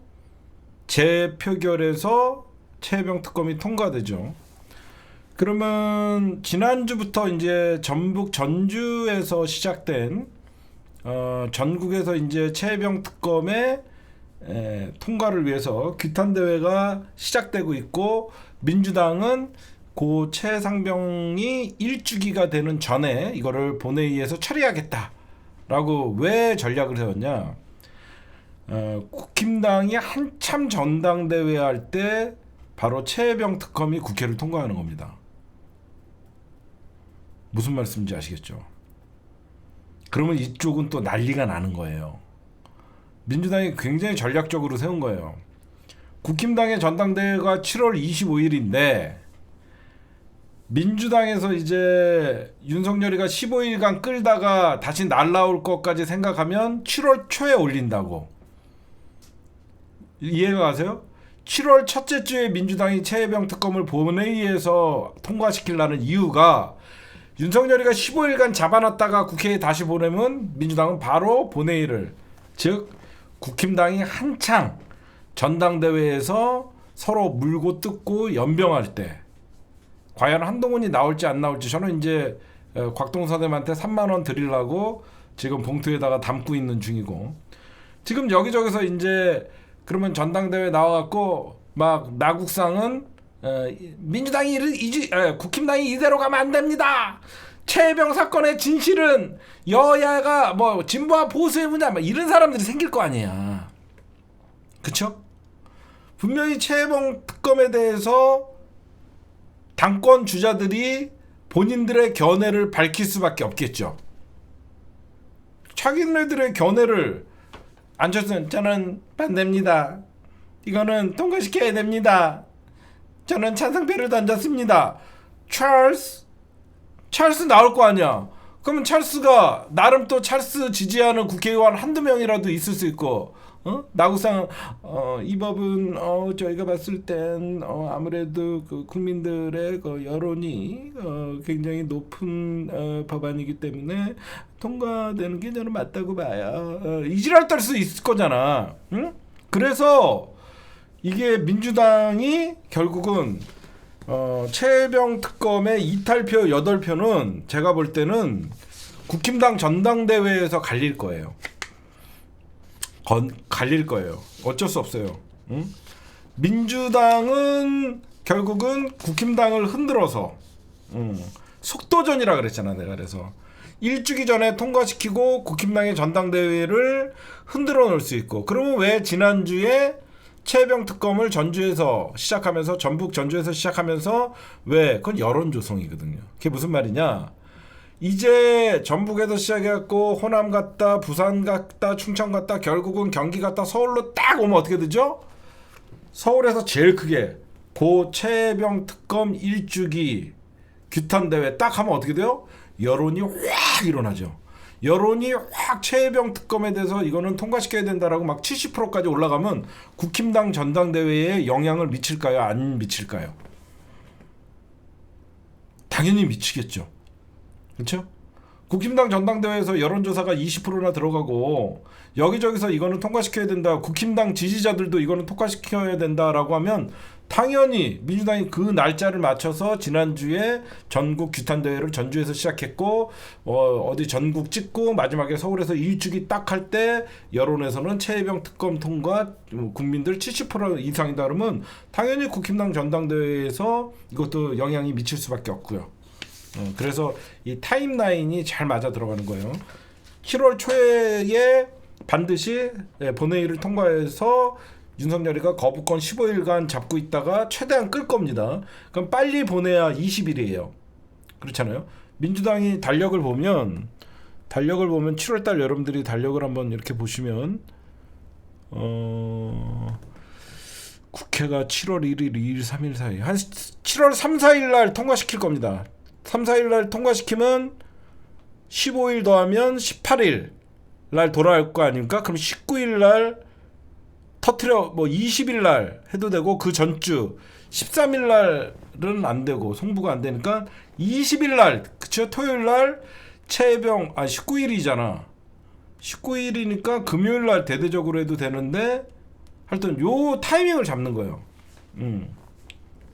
재표결에서 최혜병 특검이 통과되죠. 그러면 지난주부터 이제 전북 전주에서 시작된 전국에서 이제 최혜병 특검의 통과를 위해서 규탄 대회가 시작되고 있고 민주당은 고 최상병이 1주기가 되는 전에 이거를 본회의에서 처리하겠다라고 왜 전략을 세웠냐? 국힘당이 한참 전당대회 할 때 바로 최혜병 특검이 국회를 통과하는 겁니다. 무슨 말씀인지 아시겠죠? 그러면 이쪽은 또 난리가 나는 거예요. 민주당이 굉장히 전략적으로 세운 거예요. 국힘당의 전당대회가 7월 25일인데 민주당에서 이제 윤석열이가 15일간 끌다가 다시 날라올 것까지 생각하면 7월 초에 올린다고. 이해가 가세요? 7월 첫째 주에 민주당이 최혜병 특검을 본회의에서 통과시키려는 이유가 윤석열이가 15일간 잡아놨다가 국회에 다시 보내면 민주당은 바로 본회의를, 즉 국힘당이 한창 전당대회에서 서로 물고 뜯고 연병할 때 과연 한동훈이 나올지 안 나올지 저는 이제 곽동선생한테 3만 원 드리려고 지금 봉투에다가 담고 있는 중이고, 지금 여기저기서 이제 그러면 전당대회 나와갖고 막 나국상은 민주당이 국힘당이 이대로 가면 안 됩니다. 최혜병 사건의 진실은 여야가 뭐 진보와 보수의 문제, 막 이런 사람들이 생길 거 아니야. 그쵸? 분명히 최혜병 특검에 대해서 당권 주자들이 본인들의 견해를 밝힐 수밖에 없겠죠. 자기네들의 견해를 안철수는 저는 반대입니다. 이거는 통과시켜야 됩니다. 저는 찬성표를 던졌습니다. 찰스 나올 거 아니야. 그러면 찰스가 나름 또 찰스 지지하는 국회의원 한두 명이라도 있을 수 있고, 나국상 이 법은 저희가 봤을 땐 아무래도 그 국민들의 그 여론이 굉장히 높은 법안이기 때문에 통과되는 게 저는 맞다고 봐요. 이지랄 떨 수 있을 거잖아. 응? 그래서 이게 민주당이 결국은 최혜병 특검의 이탈표 8표는 제가 볼 때는 국힘당 전당대회에서 갈릴 거예요. 갈릴 거예요. 어쩔 수 없어요. 응? 민주당은 결국은 국힘당을 흔들어서 속도전이라 그랬잖아. 내가 그래서 일주기 전에 통과시키고 국힘당의 전당대회를 흔들어 놓을 수 있고, 그러면 왜 지난주에 최혜병 특검을 전주에서 시작하면서, 전북 전주에서 시작하면서, 왜 그건 여론 조성이거든요. 그게 무슨 말이냐, 이제 전북에서 시작해갖고 호남 갔다 부산 갔다 충청 갔다 결국은 경기 갔다 서울로 딱 오면 어떻게 되죠? 서울에서 제일 크게 고 최혜병 특검 일주기 규탄 대회 딱 하면 어떻게 돼요? 여론이 확 일어나죠. 여론이 확 최혜병 특검에 대해서 이거는 통과시켜야 된다라고 막 70%까지 올라가면 국힘당 전당대회에 영향을 미칠까요? 안 미칠까요? 당연히 미치겠죠. 그렇죠? 국힘당 전당대회에서 여론조사가 20%나 들어가고 여기저기서 이거는 통과시켜야 된다, 국힘당 지지자들도 이거는 통과시켜야 된다라고 하면 당연히 민주당이 그 날짜를 맞춰서 지난주에 전국 규탄대회를 전주에서 시작했고, 어디 전국 찍고 마지막에 서울에서 일주기 딱 할 때 여론에서는 최혜병 특검 통과 국민들 70% 이상이다 그러면 당연히 국힘당 전당대회에서 이것도 영향이 미칠 수밖에 없고요. 그래서 이 타임라인이 잘 맞아 들어가는 거예요. 7월 초에 반드시 본회의를 통과해서 윤석열이가 거부권 15일간 잡고 있다가 최대한 끌 겁니다. 그럼 빨리 보내야 20일이에요. 그렇잖아요. 민주당이 달력을 보면 7월달 여러분들이 달력을 한번 이렇게 보시면 국회가 7월 1일, 2일, 3일 사이 한 7월 3, 4일 날 통과시킬 겁니다. 3, 4일 날 통과시키면 15일 더하면 18일 날 돌아올 거 아닙니까? 그럼 19일 날 터트려, 뭐 20일 날 해도 되고, 그 전주 13일 날은 안 되고 송부가 안 되니까 20일 날, 그쵸? 토요일 날 최혜병 19일이잖아. 19일이니까 금요일 날 대대적으로 해도 되는데, 하여튼 요 타이밍을 잡는 거예요.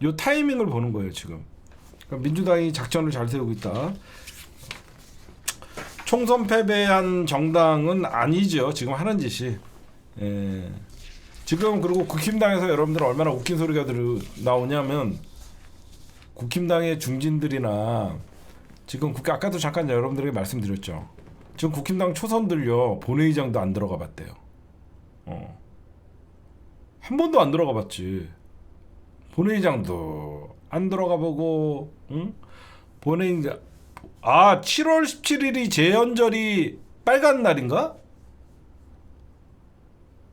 요 타이밍을 보는 거예요, 지금. 그러니까 민주당이 작전을 잘 세우고 있다. 총선 패배한 정당은 아니죠, 지금 하는 짓이. 지금 그리고 국힘당에서 여러분들 얼마나 웃긴 소리가 나오냐면, 국힘당의 중진들이나 지금 아까도 잠깐 여러분들에게 말씀드렸죠. 지금 국힘당 초선들요, 본회의장도 안 들어가 봤대요. 한 번도 안 들어가 봤지. 본회의장도 안 들어가 보고, 응? 본회의장 7월 17일이 재연절이 빨간 날인가?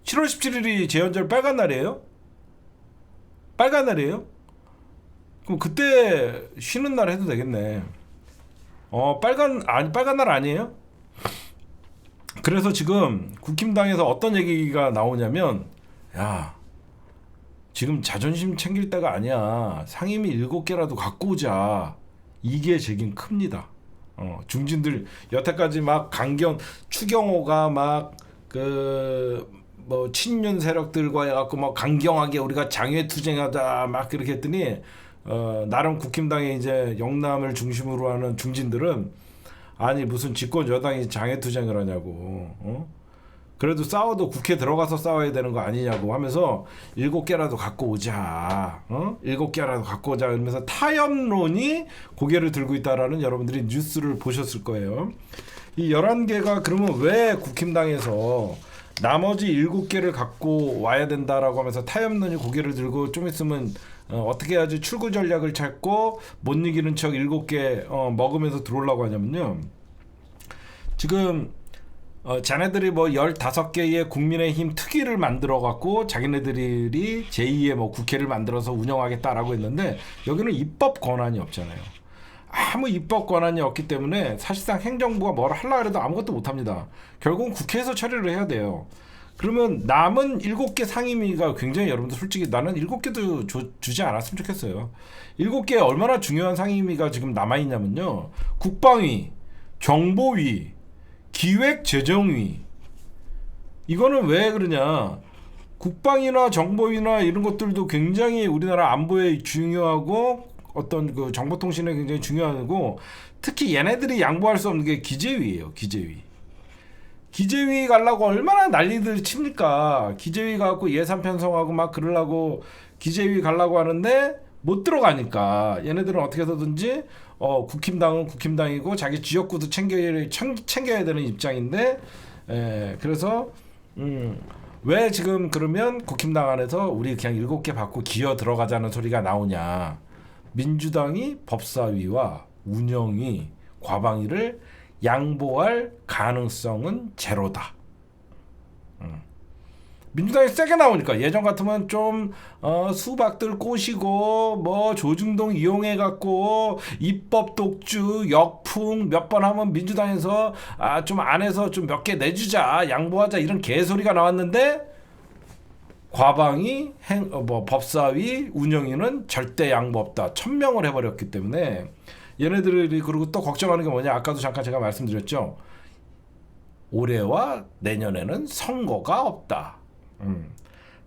7월 17일이 재연절 빨간 날이에요? 빨간 날이에요? 그럼 그때 쉬는 날 해도 되겠네. 빨간 날 아니에요? 그래서 지금 국힘당에서 어떤 얘기가 나오냐면, 야, 지금 자존심 챙길 때가 아니야. 상임위 7개라도 갖고 오자. 이게 제긴 큽니다. 중진들 여태까지 막 추경호가 막 뭐 친윤 세력들과 해갖고 뭐 강경하게 우리가 장외투쟁하다 막 그렇게 했더니, 나름 국힘당의 이제 영남을 중심으로 하는 중진들은, 아니 무슨 집권 여당이 장외투쟁을 하냐고, 그래도 싸워도 국회 들어가서 싸워야 되는 거 아니냐고 하면서 7개라도 갖고 오자, 7개라도 갖고 오자 이러면서 타협론이 고개를 들고 있다라는 여러분들이 뉴스를 보셨을 거예요. 이 11개가 그러면 왜 국힘당에서 나머지 7개를 갖고 와야 된다라고 하면서 타협론이 고개를 들고 좀 있으면 어떻게 해야지 출구 전략을 찾고 못 이기는 척 7개 먹으면서 들어오려고 하냐면요. 지금 자네들이 뭐 15개의 국민의힘 특위를 만들어 갖고 자기네들이 제2의 뭐 국회를 만들어서 운영하겠다라고 했는데, 여기는 입법 권한이 없잖아요. 아무 입법 권한이 없기 때문에 사실상 행정부가 뭘 하려고 해도 아무것도 못합니다. 결국은 국회에서 처리를 해야 돼요. 그러면 남은 7개 상임위가 굉장히, 여러분들 솔직히 나는 7개도 주지 않았으면 좋겠어요. 7개 얼마나 중요한 상임위가 지금 남아있냐면요, 국방위, 정보위, 기획재정위. 이거는 왜 그러냐, 국방이나 정보위나 이런 것들도 굉장히 우리나라 안보에 중요하고 어떤 그 정보통신에 굉장히 중요하고, 특히 얘네들이 양보할 수 없는 게 기재위예요. 기재위 가려고 얼마나 난리들 칩니까. 기재위 가고 예산 편성하고 막 그러려고 기재위 가려고 하는데 못 들어가니까 얘네들은 어떻게 해서든지 국힘당은 국힘당이고 자기 지역구도 챙겨야 되는 입장인데 그래서 왜 지금 그러면 국힘당 안에서 우리 그냥 7개 받고 기어 들어가자는 소리가 나오냐. 민주당이 법사위와 운영위, 과방위를 양보할 가능성은 제로다. 민주당이 세게 나오니까 예전 같으면 좀 수박들 꼬시고 뭐 조중동 이용해 갖고 입법 독주 역풍 몇 번 하면 민주당에서 좀 안에서 좀 몇 개 내주자 양보하자 이런 개소리가 나왔는데 과방위 법사위 운영위는 절대 양보 없다 천명을 해버렸기 때문에 얘네들이 그리고 또 걱정하는 게 뭐냐 아까도 잠깐 제가 말씀드렸죠. 올해와 내년에는 선거가 없다.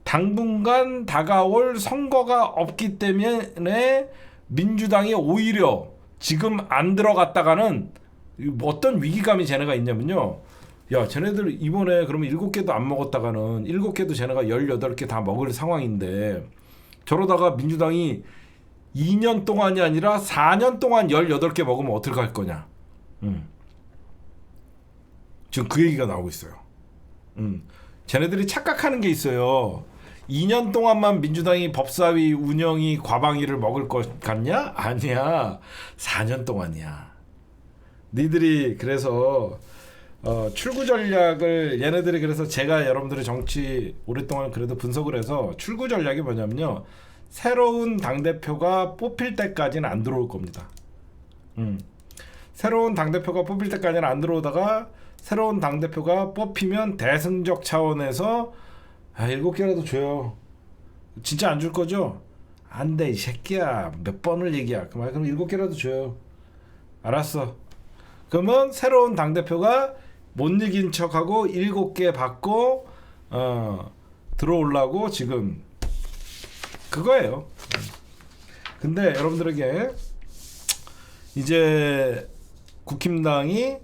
당분간 다가올 선거가 없기 때문에 민주당이 오히려 지금 안 들어갔다가는 어떤 위기감이 쟤네가 있냐면요. 야, 쟤네들 이번에 그러면 7개도 안 먹었다가는 7개도 쟤네가 18개 다 먹을 상황인데 저러다가 민주당이 2년 동안이 아니라 4년 동안 18개 먹으면 어떻게 할 거냐. 지금 그 얘기가 나오고 있어요. 쟤네들이 착각하는 게 있어요. 2년 동안만 민주당이 법사위 운영이 과방위를 먹을 것 같냐? 아니야. 4년 동안이야. 니들이 그래서 출구 전략을 얘네들이 그래서 제가 여러분들의 정치 오랫동안 그래도 분석을 해서 출구 전략이 뭐냐면요. 새로운 당대표가 뽑힐 때까지는 안 들어올 겁니다. 새로운 당대표가 뽑힐 때까지는 안 들어오다가 새로운 당대표가 뽑히면 대승적 차원에서 7개라도 줘요. 진짜 안 줄 거죠? 안 돼 이 새끼야. 몇 번을 얘기야. 그럼 7개라도 줘요. 알았어. 그러면 새로운 당대표가 못 이긴 척하고 7개 받고 들어오려고 지금 그거예요. 근데 여러분들에게 이제 국힘당이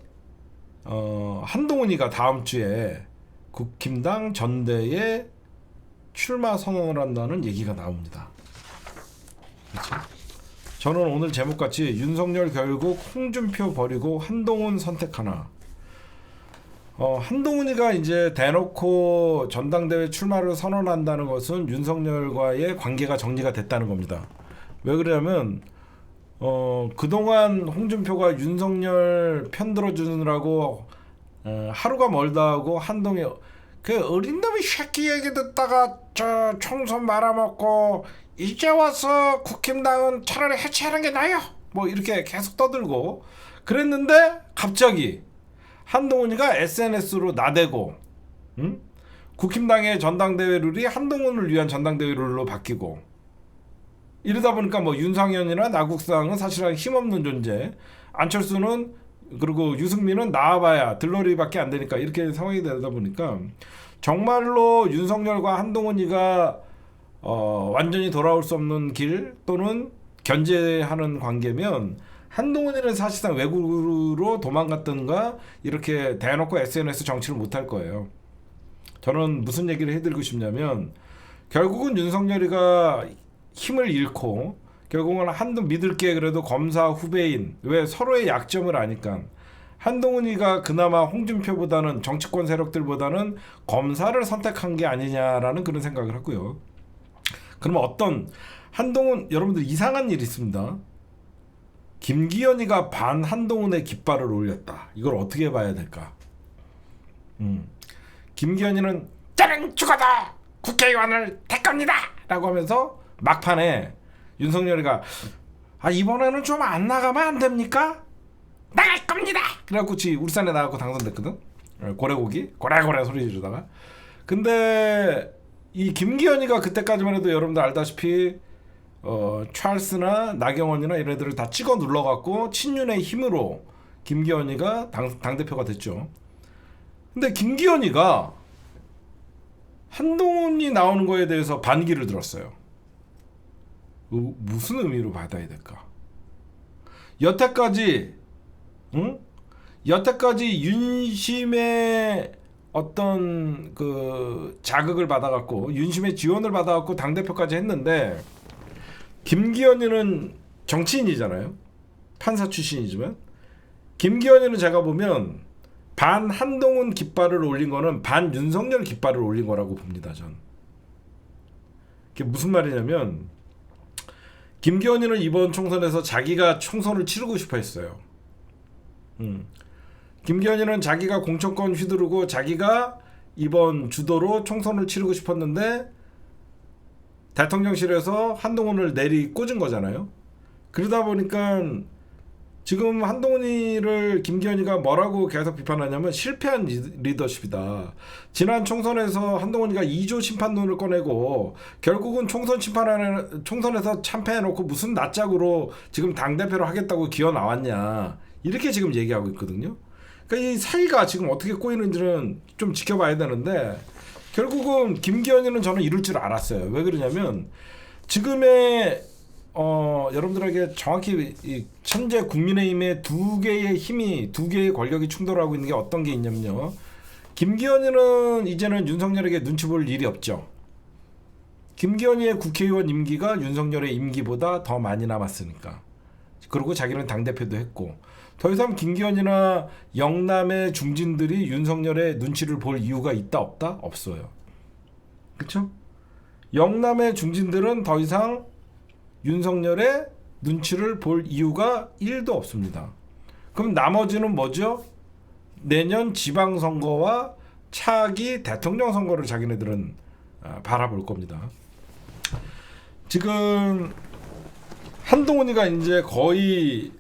한동훈이가 다음 주에 국힘당 전대에 출마 선언을 한다는 얘기가 나옵니다. 그렇죠? 저는 오늘 제목같이 윤석열 결국 홍준표 버리고 한동훈 선택하나. 한동훈이가 이제 대놓고 전당대회 출마를 선언한다는 것은 윤석열과의 관계가 정리가 됐다는 겁니다. 왜 그러냐면 그동안 홍준표가 윤석열 편들어 주느라고 하루가 멀다 하고 한동훈 그 어린 놈이 새끼 얘기 듣다가 저 총선 말아먹고 이제 와서 국힘당은 차라리 해체하는 게 나아요. 뭐 이렇게 계속 떠들고 그랬는데 갑자기 한동훈이가 SNS로 나대고 국힘당의 전당대회 룰이 한동훈을 위한 전당대회 룰로 바뀌고 이러다 보니까 뭐 윤상현이나 나국상은 사실은 힘없는 존재 안철수는 그리고 유승민은 나와봐야 들러리밖에 안 되니까 이렇게 상황이 되다 보니까 정말로 윤석열과 한동훈이가 완전히 돌아올 수 없는 길 또는 견제하는 관계면 한동훈이는 사실상 외국으로 도망갔던가 이렇게 대놓고 SNS 정치를 못할 거예요. 저는 무슨 얘기를 해드리고 싶냐면 결국은 윤석열이가 힘을 잃고 결국은 한동 믿을 게 그래도 검사 후배인 왜 서로의 약점을 아니까 한동훈이가 그나마 홍준표보다는 정치권 세력들보다는 검사를 선택한 게 아니냐라는 그런 생각을 하고요. 그러면 어떤 한동훈 여러분들 이상한 일이 있습니다. 김기현이가 반 한동훈의 깃발을 올렸다. 이걸 어떻게 봐야 될까? 김기현이는 저는 죽어도 국회의원을 될 겁니다 라고 하면서 막판에 윤석열이가 이번에는 좀 안 나가면 안 됩니까? 나갈 겁니다. 그래갖고 울산에 나가고 당선됐거든. 고래고기 고래고래 소리 지르다가. 근데 이 김기현이가 그때까지만 해도 여러분들 알다시피 찰스나 나경원이나 이런 애들을 다 찍어 눌러갖고 친윤의 힘으로 김기현이가 당대표가 됐죠. 근데 김기현이가 한동훈이 나오는 거에 대해서 반기를 들었어요. 무슨 의미로 받아야 될까? 여태까지 윤심의 어떤 그 자극을 받아갖고 윤심의 지원을 받아갖고 당대표까지 했는데 김기현이는 정치인이잖아요. 판사 출신이지만 김기현이는 제가 보면 반 한동훈 깃발을 올린 거는 반 윤석열 깃발을 올린 거라고 봅니다. 전. 그게 무슨 말이냐면 김기현이는 이번 총선에서 자기가 총선을 치르고 싶어 했어요. 김기현이는 자기가 공천권 휘두르고 자기가 이번 주도로 총선을 치르고 싶었는데 대통령실에서 한동훈을 내리 꽂은 거잖아요. 그러다 보니까 지금 한동훈이를 김기현이가 뭐라고 계속 비판하냐면 실패한 리더십이다. 지난 총선에서 한동훈이가 2조 심판론을 꺼내고 결국은 총선에서 참패해놓고 무슨 낯짝으로 지금 당대표를 하겠다고 기어 나왔냐. 이렇게 지금 얘기하고 있거든요. 그러니까 이 사이가 지금 어떻게 꼬이는지는 좀 지켜봐야 되는데 결국은 김기현이는 저는 이럴 줄 알았어요. 왜 그러냐면 지금의 여러분들에게 정확히 이 현재 국민의힘의 두 개의 권력이 충돌하고 있는 게 어떤 게 있냐면요. 김기현이는 이제는 윤석열에게 눈치 볼 일이 없죠. 김기현이의 국회의원 임기가 윤석열의 임기보다 더 많이 남았으니까. 그리고 자기는 당대표도 했고 더 이상 김기현이나 영남의 중진들이 윤석열의 눈치를 볼 이유가 있다 없다? 없어요. 그렇죠? 영남의 중진들은 더 이상 윤석열의 눈치를 볼 이유가 1도 없습니다. 그럼 나머지는 뭐죠? 내년 지방선거와 차기 대통령 선거를 자기네들은 바라볼 겁니다. 지금 한동훈이가 이제 거의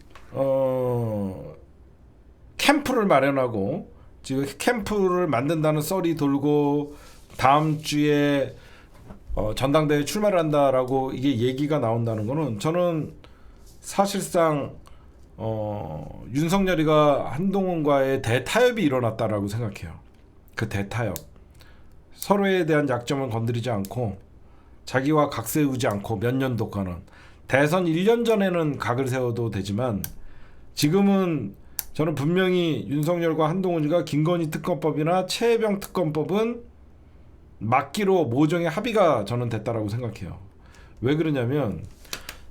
캠프를 마련하고 지금 캠프를 만든다는 썰이 돌고 다음 주에 전당대회 출마를 한다라고 이게 얘기가 나온다는 거는 저는 사실상 윤석열이가 한동훈과의 대타협이 일어났다라고 생각해요. 그 대타협. 서로에 대한 약점은 건드리지 않고 자기와 각 세우지 않고 몇 년 동안은 대선 1년 전에는 각을 세워도 되지만 지금은 저는 분명히 윤석열과 한동훈이가 김건희 특검법이나 최혜병 특검법은 막기로 모종의 합의가 저는 됐다라고 생각해요. 왜 그러냐면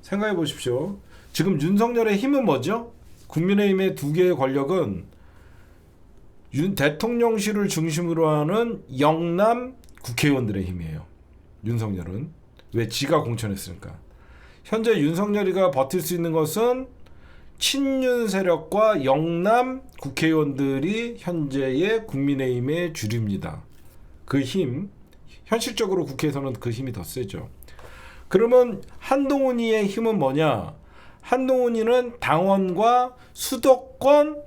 생각해 보십시오. 지금 윤석열의 힘은 뭐죠? 국민의힘의 두 개의 권력은 대통령실을 중심으로 하는 영남 국회의원들의 힘이에요. 윤석열은. 왜? 지가 공천했으니까. 현재 윤석열이가 버틸 수 있는 것은 친윤 세력과 영남 국회의원들이 현재의 국민의힘의 주류입니다. 그 힘, 현실적으로 국회에서는 그 힘이 더 세죠. 그러면 한동훈이의 힘은 뭐냐? 한동훈이는 당원과 수도권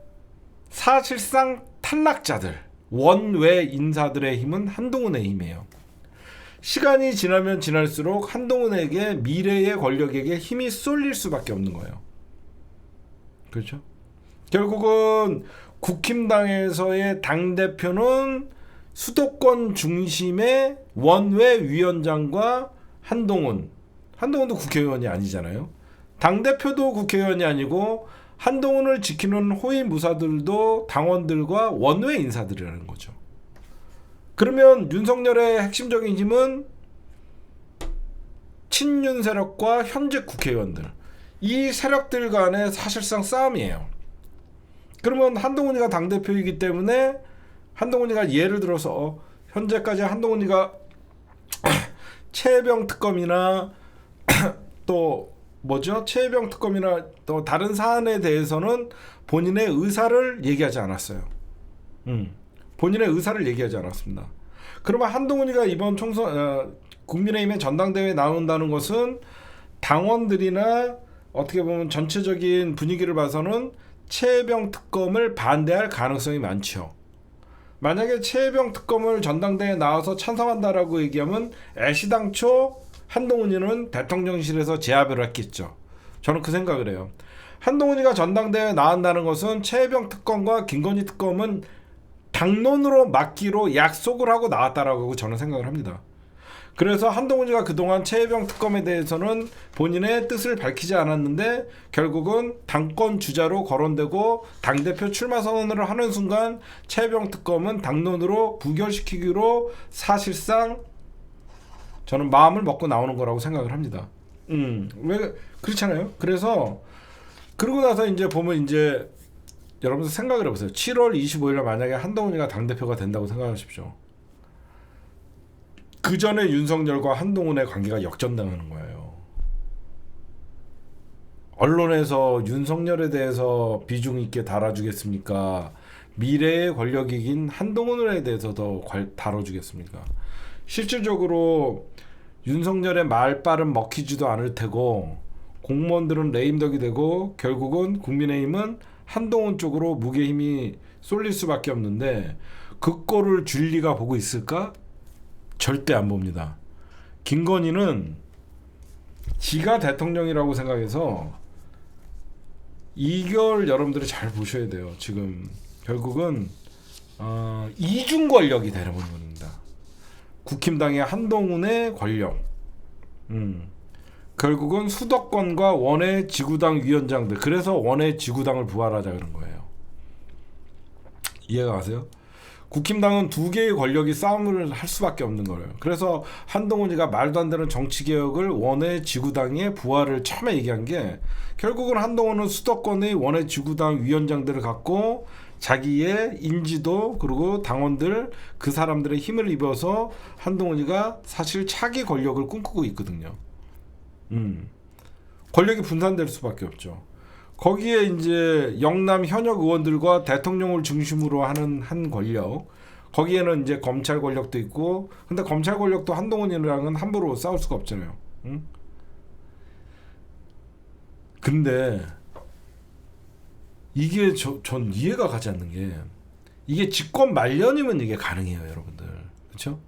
사실상 탈락자들, 원외 인사들의 힘은 한동훈의 힘이에요. 시간이 지나면 지날수록 한동훈에게 미래의 권력에게 힘이 쏠릴 수밖에 없는 거예요. 그렇죠? 결국은 국힘당에서의 당대표는 수도권 중심의 원외 위원장과 한동훈도 국회의원이 아니잖아요. 당대표도 국회의원이 아니고 한동훈을 지키는 호위무사들도 당원들과 원외 인사들이라는 거죠. 그러면 윤석열의 핵심적인 힘은 친윤 세력과 현직 국회의원들, 이 세력들 간의 사실상 싸움이에요. 그러면 한동훈이가 당대표이기 때문에 한동훈이가 예를 들어서 현재까지 한동훈이가 최혜병 특검이나 또 뭐죠? 최혜병 특검이나 또 다른 사안에 대해서는 본인의 의사를 얘기하지 않았어요. 본인의 의사를 얘기하지 않았습니다. 그러면 한동훈이가 이번 총선 국민의힘의 전당대회에 나온다는 것은 당원들이나 어떻게 보면 전체적인 분위기를 봐서는 최혜병 특검을 반대할 가능성이 많죠. 만약에 최혜병 특검을 전당대회에 나와서 찬성한다라고 얘기하면 애시당초 한동훈이는 대통령실에서 제압을 했겠죠. 저는 그 생각을 해요. 한동훈이가 전당대회에 나온다는 것은 최혜병 특검과 김건희 특검은 당론으로 막기로 약속을 하고 나왔다라고 저는 생각을 합니다. 그래서 한동훈이가 그동안 최혜병 특검에 대해서는 본인의 뜻을 밝히지 않았는데 결국은 당권 주자로 거론되고 당대표 출마 선언을 하는 순간 최혜병 특검은 당론으로 부결시키기로 사실상 저는 마음을 먹고 나오는 거라고 생각을 합니다. 왜 그렇잖아요. 그래서 그러고 나서 이제 보면 이제 여러분들 생각을 해보세요. 7월 25일에 만약에 한동훈이가 당대표가 된다고 생각하십시오. 그 전에 윤석열과 한동훈의 관계가 역전당하는 거예요. 언론에서 윤석열에 대해서 비중 있게 다뤄주겠습니까? 미래의 권력이긴 한동훈에 대해서 더 다뤄주겠습니까? 실질적으로 윤석열의 말빨은 먹히지도 않을 테고 공무원들은 레임덕이 되고 결국은 국민의힘은 한동훈 쪽으로 무게 힘이 쏠릴 수밖에 없는데 그 꼴을 줄리가 보고 있을까? 절대 안 봅니다. 김건희는 지가 대통령이라고 생각해서 이걸 여러분들이 잘 보셔야 돼요. 지금 결국은 이중 권력이 되는 겁니다. 국힘당의 한동훈의 권력, 결국은 수도권과 원외 지구당 위원장들, 그래서 원외 지구당을 부활하자 그런 거예요. 이해가 가세요? 국힘당은 두 개의 권력이 싸움을 할 수밖에 없는 거예요. 그래서 한동훈이가 말도 안 되는 정치개혁을 원외 지구당의 부활을 처음에 얘기한 게 결국은 한동훈은 수도권의 원외 지구당 위원장들을 갖고 자기의 인지도 그리고 당원들 그 사람들의 힘을 입어서 한동훈이가 사실 차기 권력을 꿈꾸고 있거든요. 권력이 분산될 수밖에 없죠. 거기에 이제 영남 현역 의원들과 대통령을 중심으로 하는 한 권력, 거기에는 이제 검찰 권력도 있고, 근데 검찰 권력도 한동훈이랑은 함부로 싸울 수가 없잖아요. 근데 이게 전 이해가 가지 않는 게 이게 집권 말년이면 이게 가능해요, 여러분들. 그렇죠?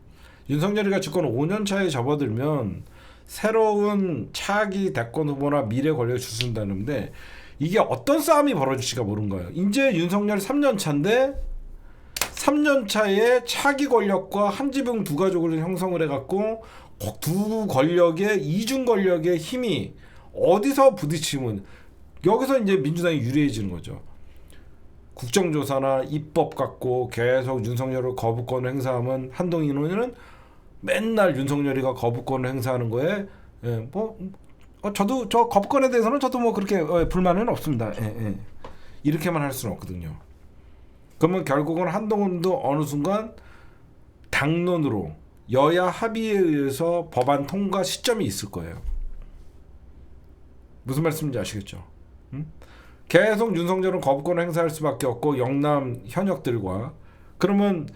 윤석열이가 집권 5년 차에 접어들면 새로운 차기 대권 후보나 미래 권력을 주신다는데 이게 어떤 싸움이 벌어질지가 모르는 거예요. 이제 윤석열 3년 차인데 3년 차에 차기 권력과 한지붕 두 가족을 형성을 해갖고 두 권력의 이중 권력의 힘이 어디서 부딪히면 여기서 이제 민주당이 유리해지는 거죠. 국정조사나 입법 갖고 계속 윤석열을 거부권을 행사하면 한동훈은 맨날 윤석열이가 거부권을 행사하는 거에 저도 저 거부권에 대해서는 저도 뭐 그렇게 불만은 없습니다. 이렇게만 할 수는 없거든요. 그러면 결국은 한동훈도 어느 순간 당론으로 여야 합의에 의해서 법안 통과 시점이 있을 거예요. 무슨 말씀인지 아시겠죠? 계속 윤석열은 거부권을 행사할 수밖에 없고 영남 현역들과 그러면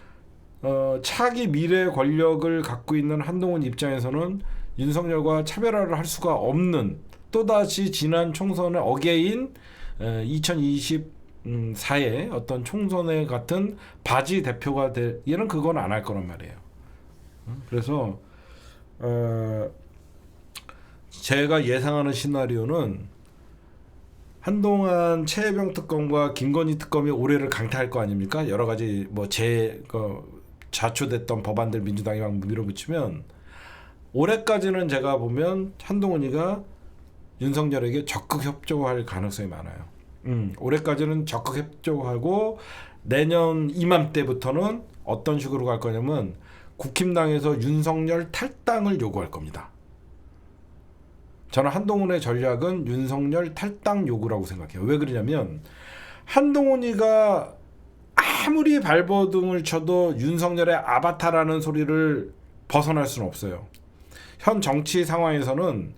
차기 미래 권력을 갖고 있는 한동훈 입장에서는 윤석열과 차별화를 할 수가 없는 또다시 지난 총선의 어게인 2024의 어떤 총선에 같은 바지 대표가 될 얘는 그건 안 할 거란 말이에요. 그래서 제가 예상하는 시나리오는 한동안 최혜병 특검과 김건희 특검이 올해를 강타할 거 아닙니까? 여러 가지 뭐 자초됐던 법안들 민주당이 막 밀어붙이면 올해까지는 제가 보면 한동훈이가 윤석열에게 적극 협조할 가능성이 많아요. 올해까지는 적극 협조하고 내년 이맘때부터는 어떤 식으로 갈 거냐면 국힘당에서 윤석열 탈당을 요구할 겁니다. 저는 한동훈의 전략은 윤석열 탈당 요구라고 생각해요. 왜 그러냐면 한동훈이가 아무리 발버둥을 쳐도 윤석열의 아바타라는 소리를 벗어날 수는 없어요. 현 정치 상황에서는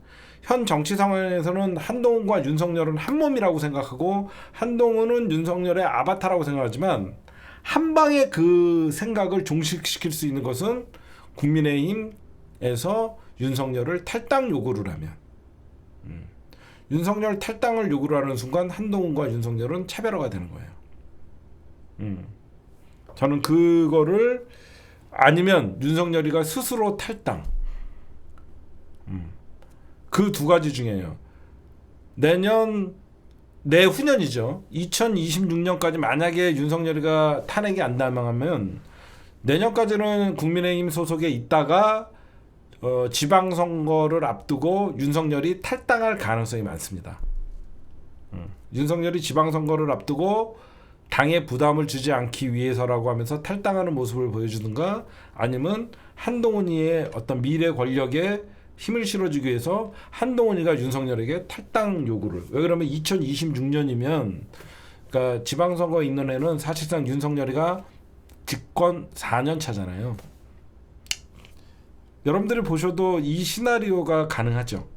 한동훈과 윤석열은 한 몸이라고 생각하고 한동훈은 윤석열의 아바타라고 생각하지만 한 방에 그 생각을 종식시킬 수 있는 것은 국민의힘에서 윤석열을 탈당 요구를 하면 윤석열 탈당을 요구를 하는 순간 한동훈과 윤석열은 차별화가 되는 거예요. 저는 그거를 아니면 윤석열이가 스스로 탈당 그 두 가지 중에요. 내후년이죠. 2026년까지 만약에 윤석열이가 탄핵이 안 남아가면 내년까지는 국민의힘 소속에 있다가 지방선거를 앞두고 윤석열이 탈당할 가능성이 많습니다. 윤석열이 지방선거를 앞두고 당에 부담을 주지 않기 위해서라고 하면서 탈당하는 모습을 보여주든가 아니면 한동훈이의 어떤 미래 권력의 힘을 실어주기 위해서 한동훈이가 윤석열에게 탈당 요구를. 왜 그러면 2026년이면 그러니까 지방선거 있는 애는 사실상 윤석열이가 집권 4년 차잖아요. 여러분들이 보셔도 이 시나리오가 가능하죠.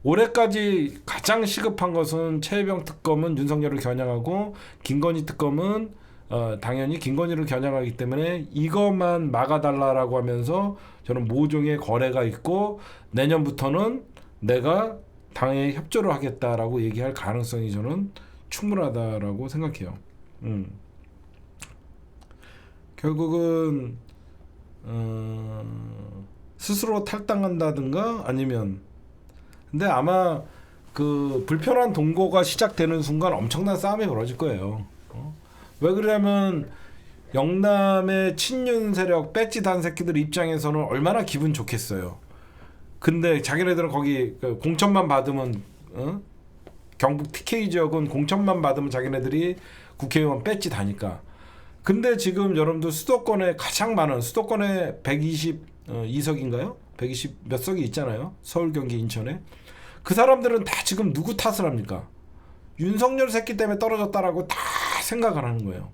올해까지 가장 시급한 것은 최혜병 특검은 윤석열을 겨냥하고 김건희 특검은 당연히 김건희를 겨냥하기 때문에 이것만 막아달라라고 하면서 저는 모종의 거래가 있고 내년부터는 내가 당에 협조를 하겠다라고 얘기할 가능성이 저는 충분하다라고 생각해요. 결국은 스스로 탈당한다든가 아니면 근데 아마 그 불편한 동거가 시작되는 순간 엄청난 싸움이 벌어질 거예요. 왜 그러냐면 영남의 친윤 세력 배지 단 새끼들 입장에서는 얼마나 기분 좋겠어요. 근데 자기네들은 거기 공천만 받으면 경북 TK 지역은 공천만 받으면 자기네들이 국회의원 배지 다니까. 근데 지금 여러분들 수도권에 가장 많은 수도권에 122석인가요? 120 몇 석이 있잖아요. 서울, 경기, 인천에. 그 사람들은 다 지금 누구 탓을 합니까? 윤석열 새끼 때문에 떨어졌다라고 다 생각을 하는 거예요.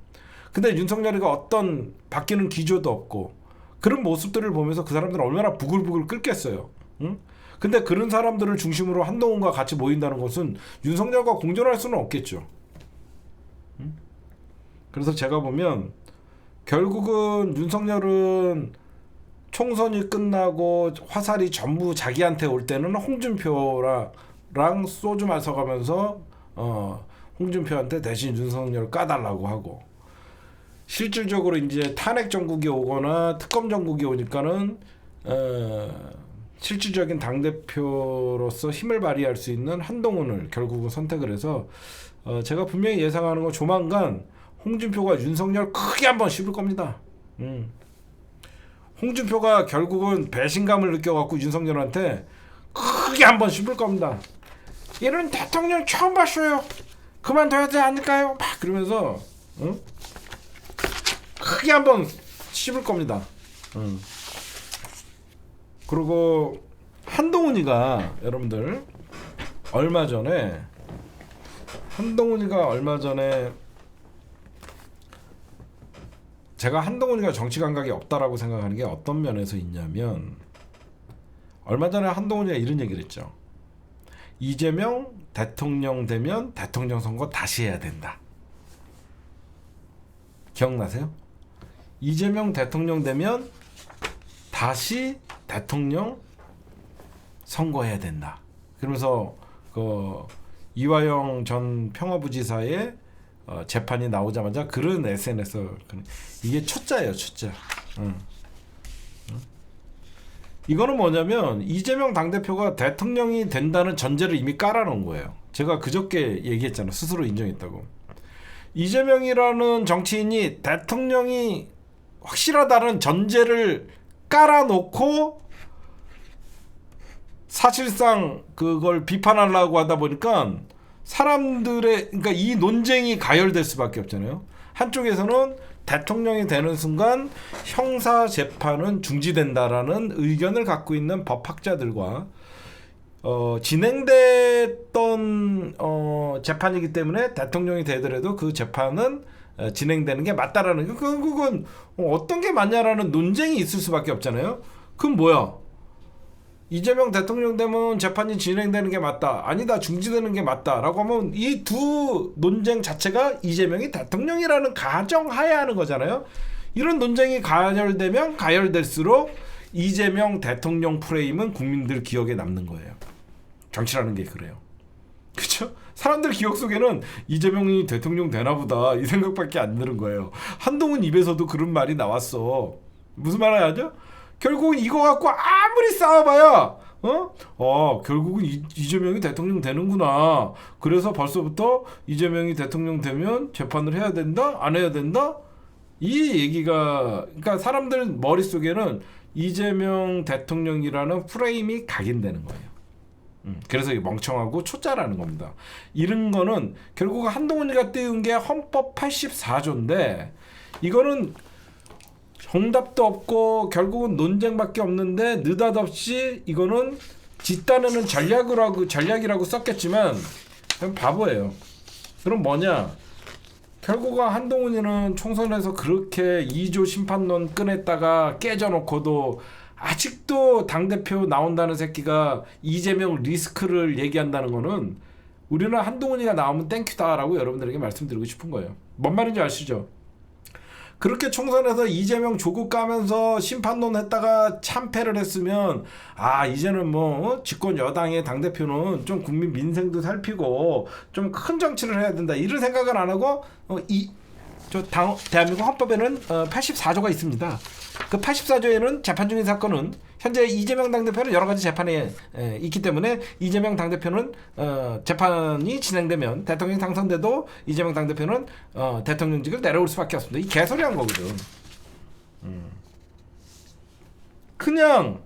근데 윤석열이가 어떤 바뀌는 기조도 없고 그런 모습들을 보면서 그 사람들은 얼마나 부글부글 끓겠어요. 응? 근데 그런 사람들을 중심으로 한동훈과 같이 모인다는 것은 윤석열과 공존할 수는 없겠죠. 응? 그래서 제가 보면 결국은 윤석열은 총선이 끝나고 화살이 전부 자기한테 올 때는 홍준표랑 소주 마셔가면서 홍준표한테 대신 윤석열 까달라고 하고 실질적으로 이제 탄핵 정국이 오거나 특검 정국이 오니까는 실질적인 당대표로서 힘을 발휘할 수 있는 한동훈을 결국은 선택을 해서 제가 분명히 예상하는 건 조만간 홍준표가 윤석열 크게 한번 씹을 겁니다. 홍준표가 결국은 배신감을 느껴갖고 윤석열한테 크게 한번 씹을 겁니다. 이런 대통령 처음 봤어요. 그만둬야 되지 않을까요? 막 그러면서 크게 한번 씹을 겁니다. 그리고 한동훈이가 여러분들 얼마 전에 제가 한동훈이가 정치 감각이 없다라고 생각하는 게 어떤 면에서 있냐면 얼마 전에 한동훈이가 이런 얘기를 했죠. 이재명 대통령 되면 대통령 선거 다시 해야 된다. 기억나세요? 이재명 대통령 되면 다시 대통령 선거해야 된다. 그러면서 그 이화영 전 평화부지사의 재판이 나오자마자 그런 SNS 이게 초짜예요, 초짜. 이거는 뭐냐면 이재명 당대표가 대통령이 된다는 전제를 이미 깔아놓은 거예요. 제가 그저께 얘기했잖아요. 스스로 인정했다고. 이재명이라는 정치인이 대통령이 확실하다는 전제를 깔아놓고 사실상 그걸 비판하려고 하다 보니까 사람들의 그러니까 이 논쟁이 가열될 수밖에 없잖아요. 한쪽에서는 대통령이 되는 순간 형사 재판은 중지된다라는 의견을 갖고 있는 법학자들과 진행됐던 재판이기 때문에 대통령이 되더라도 그 재판은 진행되는 게 맞다라는 그건 어떤 게 맞냐라는 논쟁이 있을 수밖에 없잖아요. 그럼 뭐야? 이재명 대통령 되면 재판이 진행되는 게 맞다. 아니다. 중지되는 게 맞다라고 하면 이 두 논쟁 자체가 이재명이 대통령이라는 가정하에 하는 거잖아요. 이런 논쟁이 가열되면 가열될수록 이재명 대통령 프레임은 국민들 기억에 남는 거예요. 정치라는 게 그래요. 그렇죠? 사람들 기억 속에는 이재명이 대통령 되나 보다 이 생각밖에 안 드는 거예요. 한동훈 입에서도 그런 말이 나왔어. 무슨 말 하죠? 결국은 이거 갖고 아무리 싸워봐야 결국은 이재명이 대통령 되는구나. 그래서 벌써부터 이재명이 대통령 되면 재판을 해야 된다? 안 해야 된다? 이 얘기가 그러니까 사람들 머릿속에는 이재명 대통령이라는 프레임이 각인되는 거예요. 그래서 멍청하고 초짜라는 겁니다. 이런 거는 결국 한동훈이가 띄운 게 헌법 84조인데 이거는 정답도 없고 결국은 논쟁밖에 없는데 느닷없이 이거는 뒷단에는 전략이라고 썼겠지만 그냥 바보예요. 그럼 뭐냐? 결국은 한동훈이는 총선에서 그렇게 2조 심판론 꺼냈다가 깨져놓고도 아직도 당대표 나온다는 새끼가 이재명 리스크를 얘기한다는 거는 우리는 한동훈이가 나오면 땡큐다라고 여러분들에게 말씀드리고 싶은 거예요. 뭔 말인지 아시죠? 그렇게 총선에서 이재명 조국 까면서 심판론 했다가 참패를 했으면 이제는 뭐 집권 여당의 당대표는 좀 국민 민생도 살피고 좀 큰 정치를 해야 된다 이런 생각을 안 하고 대한민국 헌법에는 84조가 있습니다. 그 84조에는 재판 중인 사건은 현재 이재명 당대표는 여러 가지 재판에 있기 때문에 이재명 당대표는 재판이 진행되면 대통령이 당선돼도 이재명 당대표는 대통령직을 내려올 수밖에 없습니다. 이 개소리 한 거거든. 그냥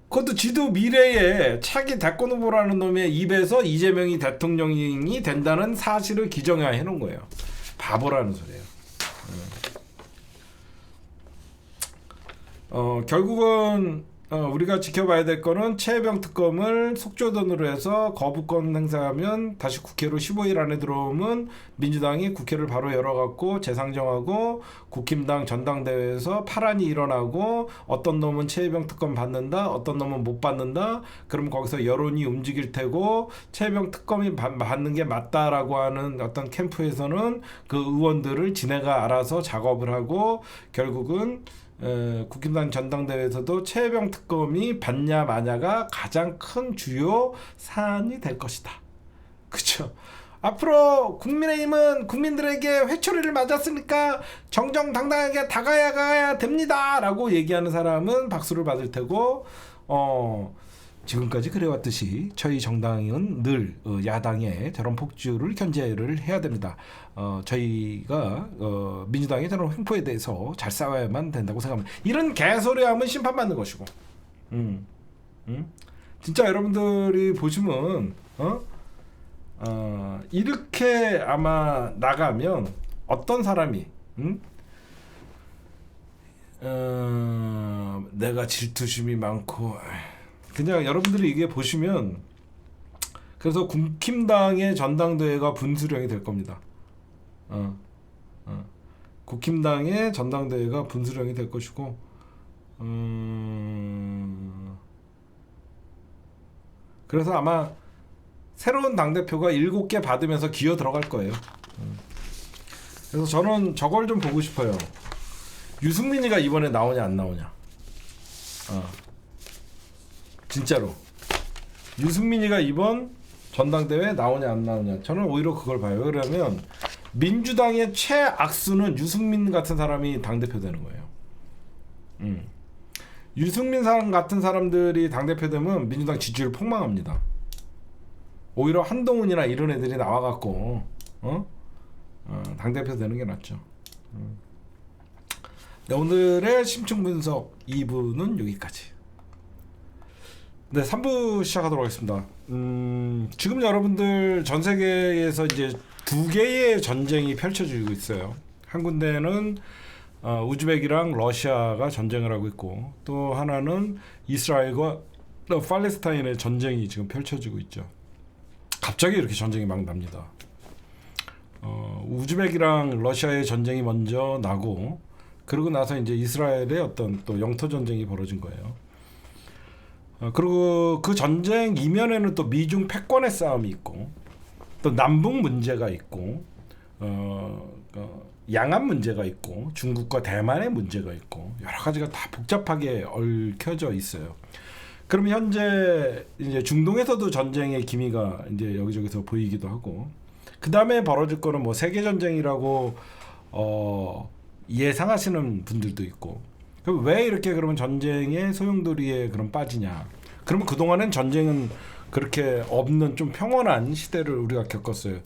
그것도 지도 미래에 차기 대권 후보라는 놈의 입에서 이재명이 대통령이 된다는 사실을 기정해 놓은 거예요. 바보라는 소리예요. 결국은 우리가 지켜봐야 될 거는 최혜병 특검을 속조돈으로 해서 거부권 행사하면 다시 국회로 15일 안에 들어오면 민주당이 국회를 바로 열어갖고 재상정하고 국힘당 전당대회에서 파란이 일어나고 어떤 놈은 최혜병 특검 받는다 어떤 놈은 못 받는다 그럼 거기서 여론이 움직일 테고 최혜병 특검이 받는 게 맞다라고 하는 어떤 캠프에서는 그 의원들을 지네가 알아서 작업을 하고 결국은 국힘당 전당대회에서도 최혜병 특검이 받냐 마냐가 가장 큰 주요 사안이 될 것이다. 그렇죠? 앞으로 국민의힘은 국민들에게 회초리를 맞았으니까 정정당당하게 다가야 됩니다라고 얘기하는 사람은 박수를 받을 테고 지금까지 그래왔듯이 저희 정당은 늘 야당의 저런 폭주를 견제를 해야 됩니다. 저희가 민주당의 저런 횡포에 대해서 잘 싸워야만 된다고 생각합니다. 이런 개소리하면 심판받는 것이고 진짜 여러분들이 보시면 이렇게 아마 나가면 어떤 사람이 내가 질투심이 많고 그냥 여러분들이 이게 보시면 그래서 국힘당의 전당대회가 분수령이 될 겁니다. 국힘당의 전당대회가 분수령이 될 것이고 그래서 아마 새로운 당대표가 7개 받으면서 기어 들어갈 거예요. 그래서 저는 저걸 좀 보고 싶어요. 유승민이가 이번에 나오냐 안 나오냐. 진짜로 유승민이가 이번 전당대회에 나오냐 안 나오냐 저는 오히려 그걸 봐요. 그러면 민주당의 최악수는 유승민 같은 사람이 당대표 되는 거예요. 유승민 사람 같은 사람들이 당대표 되면 민주당 지지율 폭망합니다. 오히려 한동훈이나 이런 애들이 나와갖고 당대표 되는 게 낫죠. 네, 오늘의 심층 분석 2부는 여기까지. 네, 3부 시작하도록 하겠습니다. 지금 여러분들 전 세계에서 이제 2개의 전쟁이 펼쳐지고 있어요. 한 군데는 우즈벡이랑 러시아가 전쟁을 하고 있고 또 하나는 이스라엘과 팔레스타인의 전쟁이 지금 펼쳐지고 있죠. 갑자기 이렇게 전쟁이 막 납니다. 우즈벡이랑 러시아의 전쟁이 먼저 나고 그러고 나서 이제 이스라엘의 어떤 또 영토 전쟁이 벌어진 거예요. 그리고 그 전쟁 이면에는 또 미중 패권의 싸움이 있고 또 남북 문제가 있고 양안 문제가 있고 중국과 대만의 문제가 있고 여러 가지가 다 복잡하게 얽혀져 있어요. 그럼 현재 이제 중동에서도 전쟁의 기미가 이제 여기저기서 보이기도 하고 그 다음에 벌어질 거는 뭐 세계 전쟁이라고 예상하시는 분들도 있고. 그럼 왜 이렇게 그러면 전쟁의 소용돌이에 그럼 빠지냐? 그러면 그동안엔 전쟁은 그렇게 없는 좀 평온한 시대를 우리가 겪었어요.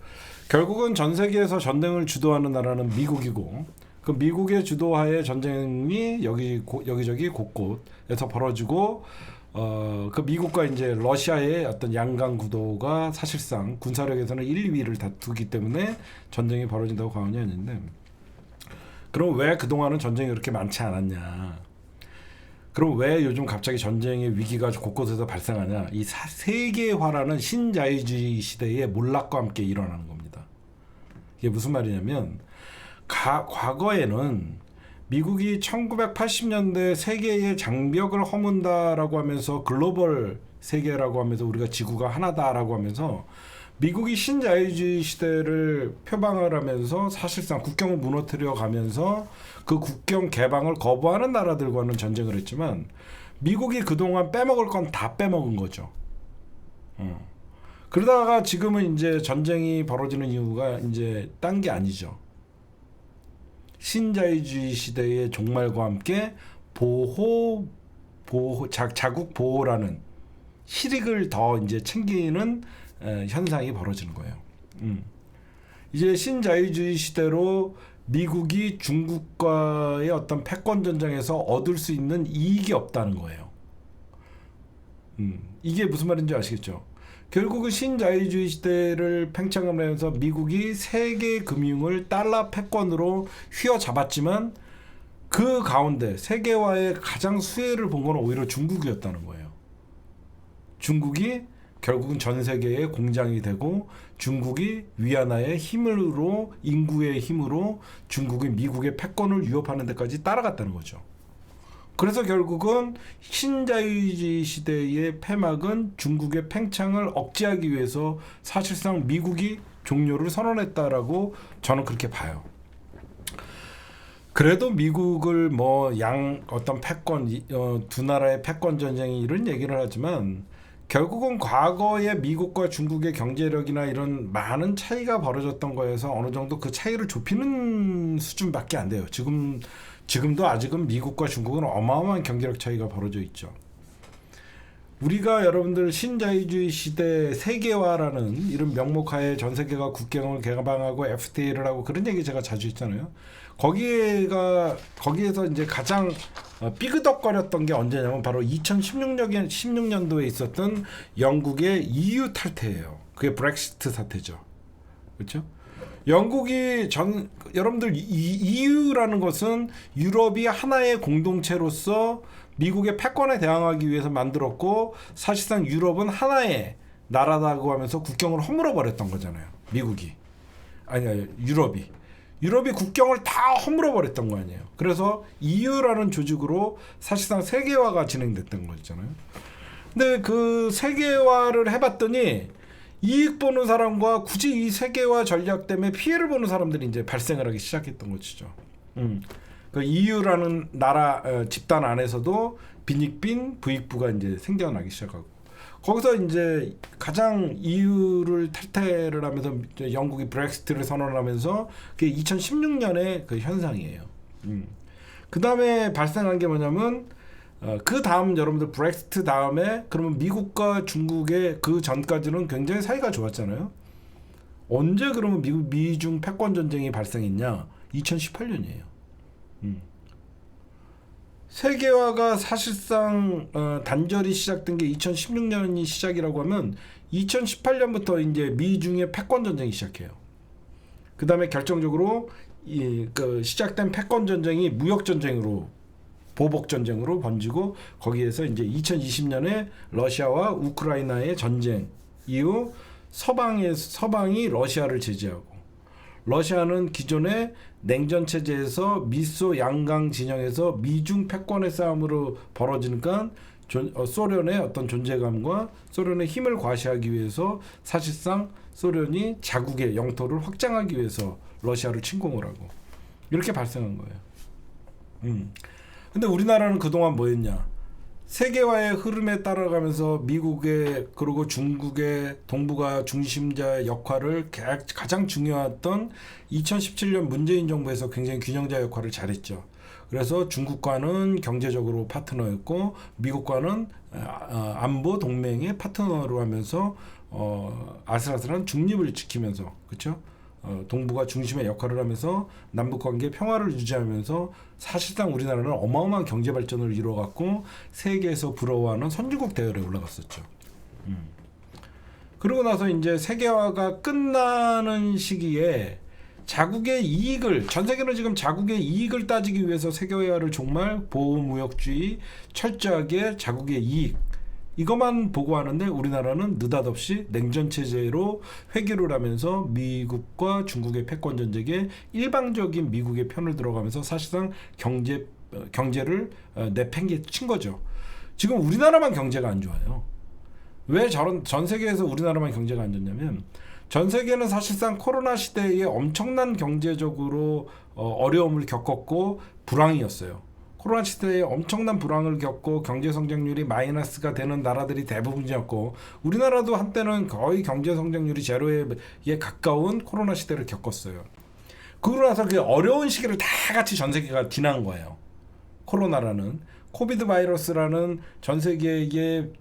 결국은 전 세계에서 전쟁을 주도하는 나라는 미국이고 그 미국의 주도하에 전쟁이 여기저기 곳곳에서 벌어지고 그 미국과 이제 러시아의 어떤 양강 구도가 사실상 군사력에서는 1, 2위를 다투기 때문에 전쟁이 벌어진다고 과언이 아닌데 그럼 왜 그동안은 전쟁이 그렇게 많지 않았냐? 그럼 왜 요즘 갑자기 전쟁의 위기가 곳곳에서 발생하냐? 이 세계화라는 신자유주의 시대의 몰락과 함께 일어나는 겁니다. 이게 무슨 말이냐면 과거에는 미국이 1980년대 세계의 장벽을 허문다라고 하면서 글로벌 세계라고 하면서 우리가 지구가 하나다라고 하면서 미국이 신자유주의 시대를 표방을 하면서 사실상 국경을 무너뜨려 가면서 그 국경 개방을 거부하는 나라들과는 전쟁을 했지만 미국이 그동안 빼먹을 건 다 빼먹은 거죠. 그러다가 지금은 이제 전쟁이 벌어지는 이유가 이제 딴 게 아니죠. 신자유주의 시대의 종말과 함께 자국 보호라는 실익을 더 이제 챙기는 현상이 벌어지는 거예요. 이제 신자유주의 시대로 미국이 중국과의 어떤 패권 전쟁에서 얻을 수 있는 이익이 없다는 거예요. 이게 무슨 말인지 아시겠죠? 결국은 신자유주의 시대를 팽창하면서 미국이 세계 금융을 달러 패권으로 휘어잡았지만 그 가운데 세계화의 가장 수혜를 본 건 오히려 중국이었다는 거예요. 중국이 결국은 전 세계의 공장이 되고 중국이 위안화의 힘으로 인구의 힘으로 중국이 미국의 패권을 위협하는 데까지 따라갔다는 거죠. 그래서 결국은 신자유주의 시대의 폐막은 중국의 팽창을 억제하기 위해서 사실상 미국이 종료를 선언했다라고 저는 그렇게 봐요. 그래도 미국을 어떤 패권 두 나라의 패권 전쟁이 이런 얘기를 하지만 결국은 과거에 미국과 중국의 경제력이나 이런 많은 차이가 벌어졌던 거에서 어느 정도 그 차이를 좁히는 수준밖에 안 돼요. 지금도 아직은 미국과 중국은 어마어마한 경제력 차이가 벌어져 있죠. 우리가 여러분들 신자유주의 시대 세계화라는 이런 명목하에 전 세계가 국경을 개방하고 FTA를 하고 그런 얘기 제가 자주 했잖아요. 거기에서 이제 가장 삐그덕거렸던 게 언제냐면 바로 2016년도에 있었던 영국의 EU 탈퇴예요. 그게 브렉시트 사태죠. 그렇죠? 영국이 여러분들 EU라는 것은 유럽이 하나의 공동체로서 미국의 패권에 대항하기 위해서 만들었고 사실상 유럽은 하나의 나라라고 하면서 국경을 허물어 버렸던 거잖아요. 유럽이 국경을 다 허물어 버렸던 거 아니에요. 그래서 EU라는 조직으로 사실상 세계화가 진행됐던 거잖아요. 근데 그 세계화를 해봤더니 이익 보는 사람과 굳이 이 세계화 전략 때문에 피해를 보는 사람들이 이제 발생을 하기 시작했던 것이죠. 그 EU라는 나라 집단 안에서도 빈익빈 부익부가 이제 생겨나기 시작하고 거기서 이제 가장 EU를 탈퇴를 하면서 영국이 브렉시트를 선언하면서 그게 2016년의 그 현상이에요. 그 다음에 발생한 게 뭐냐면 그 다음 여러분들 브렉시트 다음에 그러면 미국과 중국의 그 전까지는 굉장히 사이가 좋았잖아요. 언제 그러면 미중 패권 전쟁이 발생했냐? 2018년이에요. 세계화가 사실상 단절이 시작된 게 2016년이 시작이라고 하면 2018년부터 이제 미중의 패권 전쟁이 시작해요. 그 다음에 결정적으로 그 시작된 패권 전쟁이 무역 전쟁으로 보복 전쟁으로 번지고 거기에서 이제 2020년에 러시아와 우크라이나의 전쟁 이후 서방이 러시아를 제재하고 러시아는 기존의 냉전 체제에서 미소 양강 진영에서 미중 패권의 싸움으로 벌어지니까 소련의 어떤 존재감과 소련의 힘을 과시하기 위해서 사실상 소련이 자국의 영토를 확장하기 위해서 러시아를 침공을 하고 이렇게 발생한 거예요. 근데 우리나라는 그동안 뭐 했냐? 세계화의 흐름에 따라가면서 미국의 그리고 중국의 동북아 중심자 역할을 가장 중요했던 2017년 문재인 정부에서 굉장히 균형자 역할을 잘했죠. 그래서 중국과는 경제적으로 파트너였고 미국과는 안보 동맹의 파트너로 하면서 아슬아슬한 중립을 지키면서 그렇죠? 동북아 중심의 역할을 하면서 남북관계 평화를 유지하면서 사실상 우리나라는 어마어마한 경제 발전을 이뤄갖고 세계에서 부러워하는 선진국 대열에 올라갔었죠. 그러고 나서 이제 세계화가 끝나는 시기에 자국의 이익을, 전 세계는 지금 자국의 이익을 따지기 위해서 세계화를 정말 보호무역주의, 철저하게 자국의 이익 이것만 보고하는데, 우리나라는 느닷없이 냉전체제로 회귀를 하면서 미국과 중국의 패권 전쟁에 일방적인 미국의 편을 들어가면서 사실상 경제를 내팽개친 거죠. 지금 우리나라만 경제가 안 좋아요. 왜 전 세계에서 우리나라만 경제가 안 좋냐면, 전 세계는 사실상 코로나 시대에 엄청난 경제적으로 어려움을 겪었고 불황이었어요. 코로나 시대에 엄청난 불황을 겪고 경제 성장률이 마이너스가 되는 나라들이 대부분이었고, 우리나라도 한때는 거의 경제 성장률이 제로에 가까운 코로나 시대를 겪었어요. 그러고 나서 그 어려운 시기를 다 같이 전 세계가 지난 거예요. 코로나라는 코비드 바이러스라는 전 세계의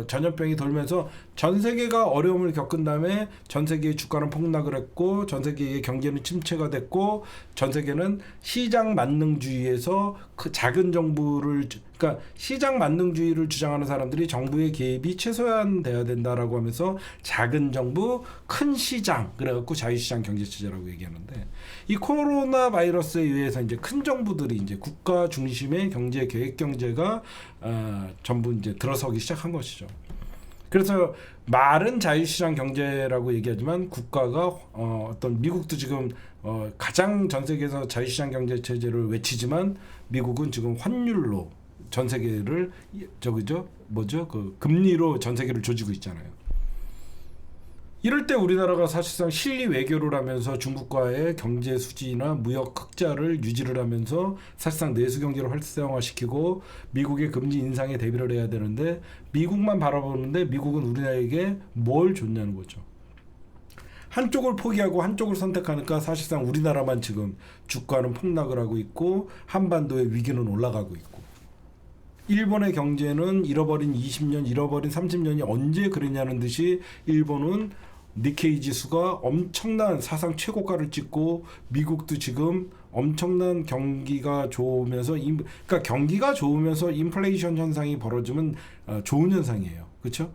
전염병이 돌면서 전 세계가 어려움을 겪은 다음에 전 세계의 주가는 폭락을 했고, 전 세계의 경제는 침체가 됐고, 전 세계는 시장 만능주의에서 그 작은 정부를, 그러니까 시장 만능주의를 주장하는 사람들이 정부의 개입이 최소한 돼야 된다라고 하면서 작은 정부 큰 시장, 그래갖고 자유시장 경제체제라고 얘기하는데, 이 코로나 바이러스에 의해서 이제 큰 정부들이 이제 국가 중심의 경제 계획 경제가 전부 이제 들어서기 시작한 것이죠. 그래서 말은 자유시장 경제라고 얘기하지만 국가가 어떤 미국도 지금 가장 전 세계에서 자유시장 경제 체제를 외치지만, 미국은 지금 환율로 전 세계를 그 금리로 전 세계를 조지고 있잖아요. 이럴 때 우리나라가 사실상 실리 외교를 하면서 중국과의 경제 수지나 무역 흑자를 유지를 하면서 사실상 내수 경제를 활성화시키고 미국의 금리 인상에 대비를 해야 되는데, 미국만 바라보는데 미국은 우리나라에게 뭘 줬냐는 거죠. 한쪽을 포기하고 한쪽을 선택하니까 사실상 우리나라만 지금 주가는 폭락을 하고 있고, 한반도의 위기는 올라가고 있고, 일본의 경제는 잃어버린 20년, 잃어버린 30년이 언제 그랬냐는 듯이 일본은 니케이 지수가 엄청난 사상 최고가를 찍고, 미국도 지금 엄청난 경기가 좋으면서 그러니까 경기가 좋으면서 인플레이션 현상이 벌어지면 좋은 현상이에요. 그렇죠?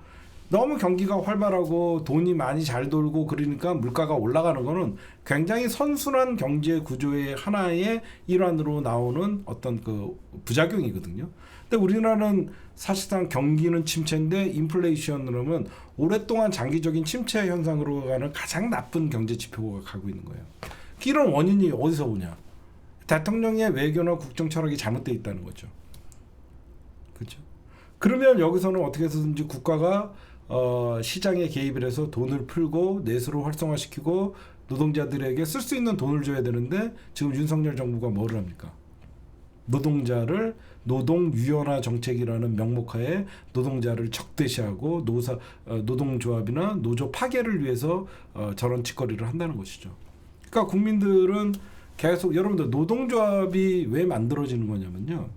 너무 경기가 활발하고 돈이 많이 잘 돌고 그러니까 물가가 올라가는 거는 굉장히 선순환 경제 구조의 하나의 일환으로 나오는 어떤 그 부작용이거든요. 근데 우리나라는 사실상 경기는 침체인데 인플레이션으로 하면 오랫동안 장기적인 침체 현상으로 가는 가장 나쁜 경제 지표가 가고 있는 거예요. 이런 원인이 어디서 오냐? 대통령의 외교나 국정 철학이 잘못되어 있다는 거죠. 그렇죠? 그러면 여기서는 어떻게 해서든지 국가가 시장에 개입을 해서 돈을 풀고 내수를 활성화시키고 노동자들에게 쓸 수 있는 돈을 줘야 되는데, 지금 윤석열 정부가 뭐를 합니까? 노동자를 노동 유연화 정책이라는 명목하에 노동자를 적대시하고 노동조합이나 노조 파괴를 위해서 저런 짓거리를 한다는 것이죠. 그러니까 국민들은 계속, 여러분들 노동조합이 왜 만들어지는 거냐면요,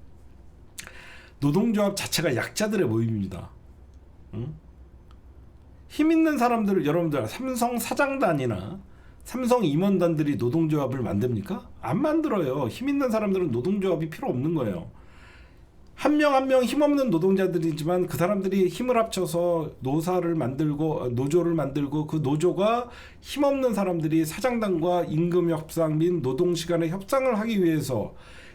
노동조합 자체가 약자들의 모임입니다. 응? 힘 있는 사람들을, 여러분들 삼성 사장단이나 삼성 임원단들이 노동조합을 만듭니까? 안 만들어요. 힘 있는 사람들은 노동조합이 필요 없는 거예요. 한 명 한 명 힘없는 노동자들이지만 그 사람들이 힘을 합쳐서 노조를 만들고 그 노조가 힘없는 사람들이 사장단과 임금 협상 및 노동 시간의 협상을 하기 위해서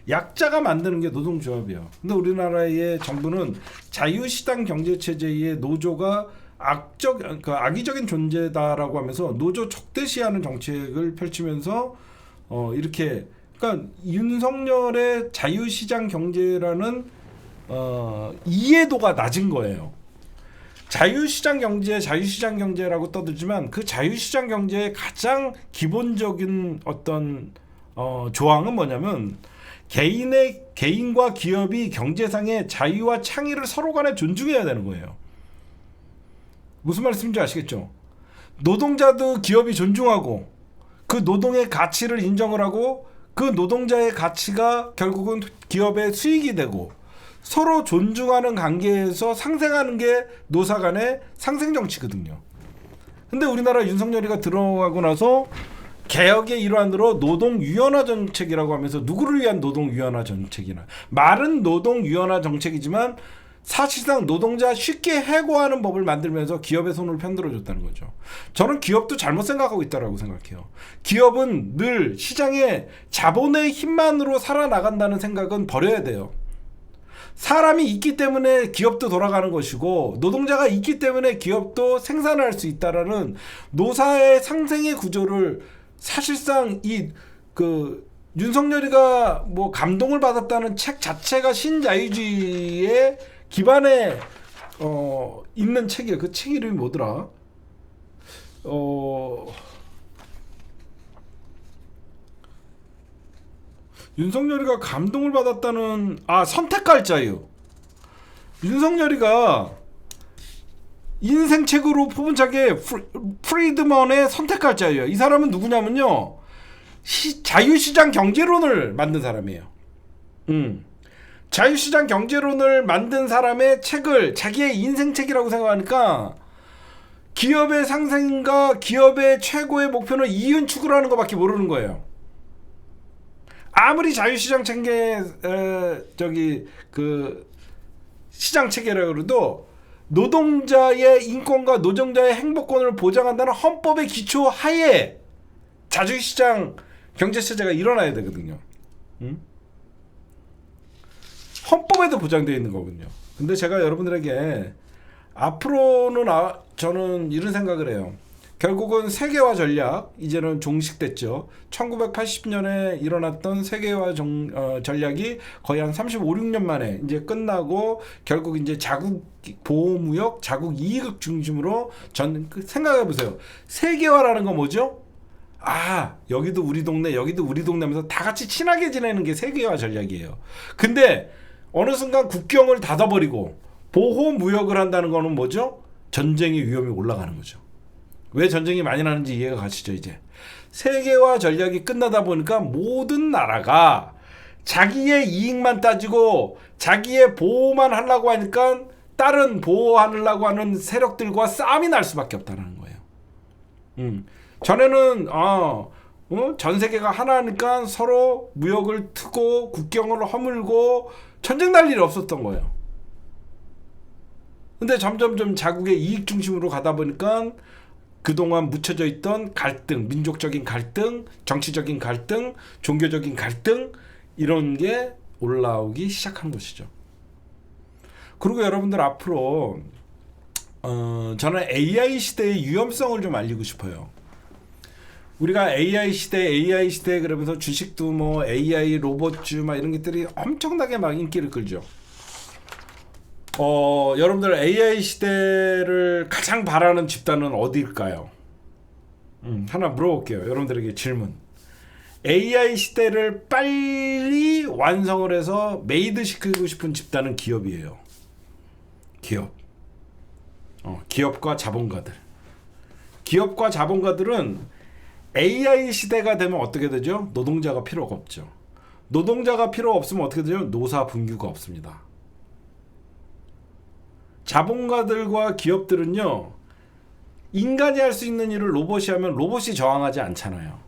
약자가 만드는 게 노동조합이에요. 근데 우리나라의 정부는 자유시장 경제체제의 노조가 악의적인 존재다라고 하면서 노조 적대시하는 정책을 펼치면서 이렇게, 그러니까 윤석열의 자유시장 경제라는 이해도가 낮은 거예요. 자유시장 경제라고 떠들지만 그 자유시장 경제의 가장 기본적인 어떤 조항은 뭐냐면, 개인과 기업이 경제상의 자유와 창의를 서로 간에 존중해야 되는 거예요. 무슨 말씀인지 아시겠죠? 노동자도 기업이 존중하고 그 노동의 가치를 인정을 하고 그 노동자의 가치가 결국은 기업의 수익이 되고 서로 존중하는 관계에서 상생하는 게 노사 간의 상생 정치거든요. 근데 우리나라 윤석열이가 들어가고 나서 개혁의 일환으로 노동 유연화 정책이라고 하면서 누구를 위한 노동 유연화 정책이나, 말은 노동 유연화 정책이지만 사실상 노동자 쉽게 해고하는 법을 만들면서 기업의 손을 편들어줬다는 거죠. 저는 기업도 잘못 생각하고 있다고 생각해요. 기업은 늘 시장의 자본의 힘만으로 살아나간다는 생각은 버려야 돼요. 사람이 있기 때문에 기업도 돌아가는 것이고 노동자가 있기 때문에 기업도 생산할 수 있다라는 노사의 상생의 구조를 사실상 윤석열이가 뭐 감동을 받았다는 책 자체가 신자유주의의 기반에 있는 책이에요. 그 책 이름이 뭐더라? 윤석열이가 감동을 받았다는 선택할 자유. 윤석열이가 인생책으로 뽑은 책에 프리드먼의 선택할 자유예요. 이 사람은 누구냐면요, 자유시장 경제론을 만든 사람이에요. 자유시장 경제론을 만든 사람의 책을 자기의 인생책이라고 생각하니까 기업의 상생과 기업의 최고의 목표는 이윤 추구라는 것밖에 모르는 거예요. 아무리 자유시장 체계 시장 체계라고 해도 노동자의 인권과 노동자의 행복권을 보장한다는 헌법의 기초 하에 자유시장 경제체제가 일어나야 되거든요. 헌법에도 보장되어 있는 거군요. 근데 제가 여러분들에게 앞으로는 저는 이런 생각을 해요. 결국은 세계화 전략 이제는 종식됐죠. 1980년에 일어났던 세계화 전략이 거의 한 35, 6년 만에 이제 끝나고 결국 이제 자국 보호무역, 자국 이익 중심으로 생각해 보세요. 세계화라는 건 뭐죠? 여기도 우리 동네, 여기도 우리 동네 하면서 다 같이 친하게 지내는 게 세계화 전략이에요. 근데 어느 순간 국경을 닫아버리고 보호무역을 한다는 거는 뭐죠? 전쟁의 위험이 올라가는 거죠. 왜 전쟁이 많이 나는지 이해가 가시죠. 이제 세계화 전략이 끝나다 보니까 모든 나라가 자기의 이익만 따지고 자기의 보호만 하려고 하니까 다른 보호하려고 하는 세력들과 싸움이 날 수밖에 없다는 거예요. 전에는 전 세계가 하나니까 서로 무역을 트고 국경을 허물고 전쟁 날 일이 없었던 거예요. 근데 점점점 자국의 이익 중심으로 가다 보니까 그동안 묻혀져 있던 갈등, 민족적인 갈등, 정치적인 갈등, 종교적인 갈등, 이런 게 올라오기 시작한 것이죠. 그리고 여러분들 앞으로 저는 AI 시대의 위험성을 좀 알리고 싶어요. 우리가 AI 시대 그러면서 주식도 뭐 AI 로봇주 막 이런 것들이 엄청나게 막 인기를 끌죠. 여러분들 AI 시대를 가장 바라는 집단은 어디일까요? 하나 물어볼게요. 여러분들에게 질문. AI 시대를 빨리 완성을 해서 메이드 시키고 싶은 집단은 기업이에요. 기업. 기업과 자본가들. 기업과 자본가들은 AI 시대가 되면 어떻게 되죠? 노동자가 필요가 없죠. 노동자가 필요 없으면 어떻게 되죠? 노사 분규가 없습니다. 자본가들과 기업들은요, 인간이 할 수 있는 일을 로봇이 하면 로봇이 저항하지 않잖아요.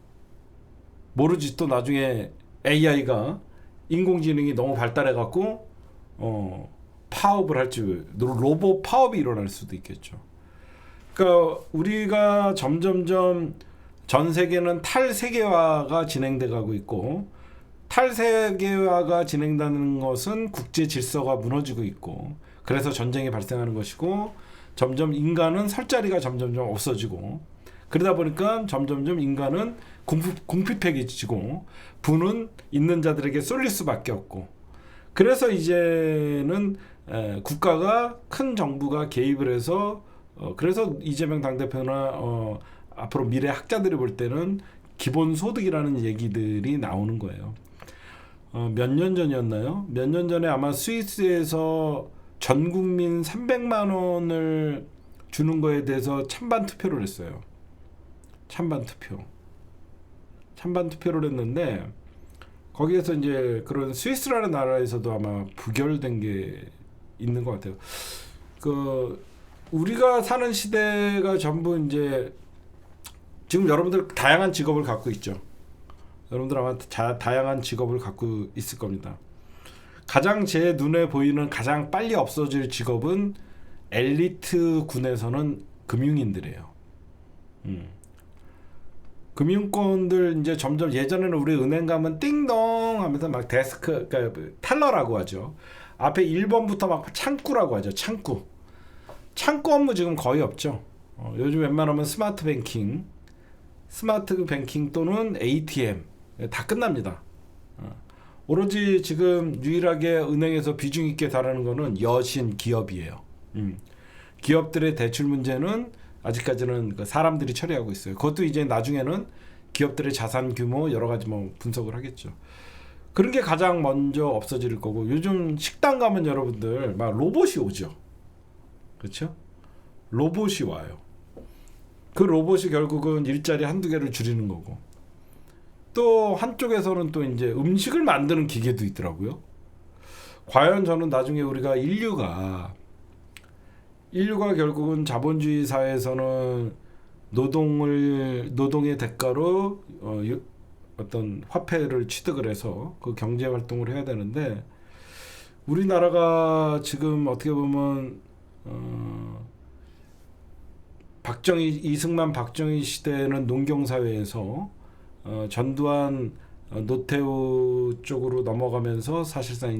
모르지, 또 나중에 AI가 인공지능이 너무 발달해갖고 파업을 할지, 로봇 파업이 일어날 수도 있겠죠. 그러니까 우리가 점점점 전 세계는 탈세계화가 진행돼가고 있고, 탈세계화가 진행되는 것은 국제 질서가 무너지고 있고, 그래서 전쟁이 발생하는 것이고, 점점 인간은 설 자리가 점점점 없어지고, 그러다 보니까 점점점 인간은 궁핍해지고 부는 있는 자들에게 쏠릴 수밖에 없고, 그래서 이제는 국가가, 큰 정부가 개입을 해서 그래서 이재명 당대표나 앞으로 미래 학자들이 볼 때는 기본소득이라는 얘기들이 나오는 거예요. 몇 년 전이었나요? 몇 년 전에 아마 스위스에서 전 국민 300만 원을 주는 거에 대해서 찬반 투표를 했어요. 찬반 투표를 했는데, 거기에서 이제 그런 스위스라는 나라에서도 아마 부결된 게 있는 것 같아요. 우리가 사는 시대가 전부 이제 지금 여러분들 다양한 직업을 갖고 있죠. 여러분들 아마 다양한 직업을 갖고 있을 겁니다. 가장 제 눈에 보이는 가장 빨리 없어질 직업은 엘리트 군에서는 금융인들이에요. 금융권들 이제 점점 예전에는 우리 은행 가면 띵동 하면서 막 데스크 그러니까 텔러라고 하죠. 앞에 1번부터 막 창구라고 하죠. 창구 업무 지금 거의 없죠. 요즘 웬만하면 스마트 뱅킹 또는 ATM 다 끝납니다. 오로지 지금 유일하게 은행에서 비중 있게 다루는 거는 여신 기업이에요. 기업들의 대출 문제는 아직까지는 그 사람들이 처리하고 있어요. 그것도 이제 나중에는 기업들의 자산 규모 여러 가지 뭐 분석을 하겠죠. 그런 게 가장 먼저 없어질 거고, 요즘 식당 가면 여러분들 막 로봇이 오죠. 그렇죠? 로봇이 와요. 그 로봇이 결국은 일자리 한두 개를 줄이는 거고, 또 한쪽에서는 또 이제 음식을 만드는 기계도 있더라고요. 과연 저는 나중에 우리가 인류가 결국은 자본주의 사회에서는 노동의 대가로 어떤 화폐를 취득을 해서 그 경제 활동을 해야 되는데, 우리나라가 지금 어떻게 보면 이승만 박정희 시대는 농경 사회에서 전두환 노태우 쪽으로 넘어가면서 사실상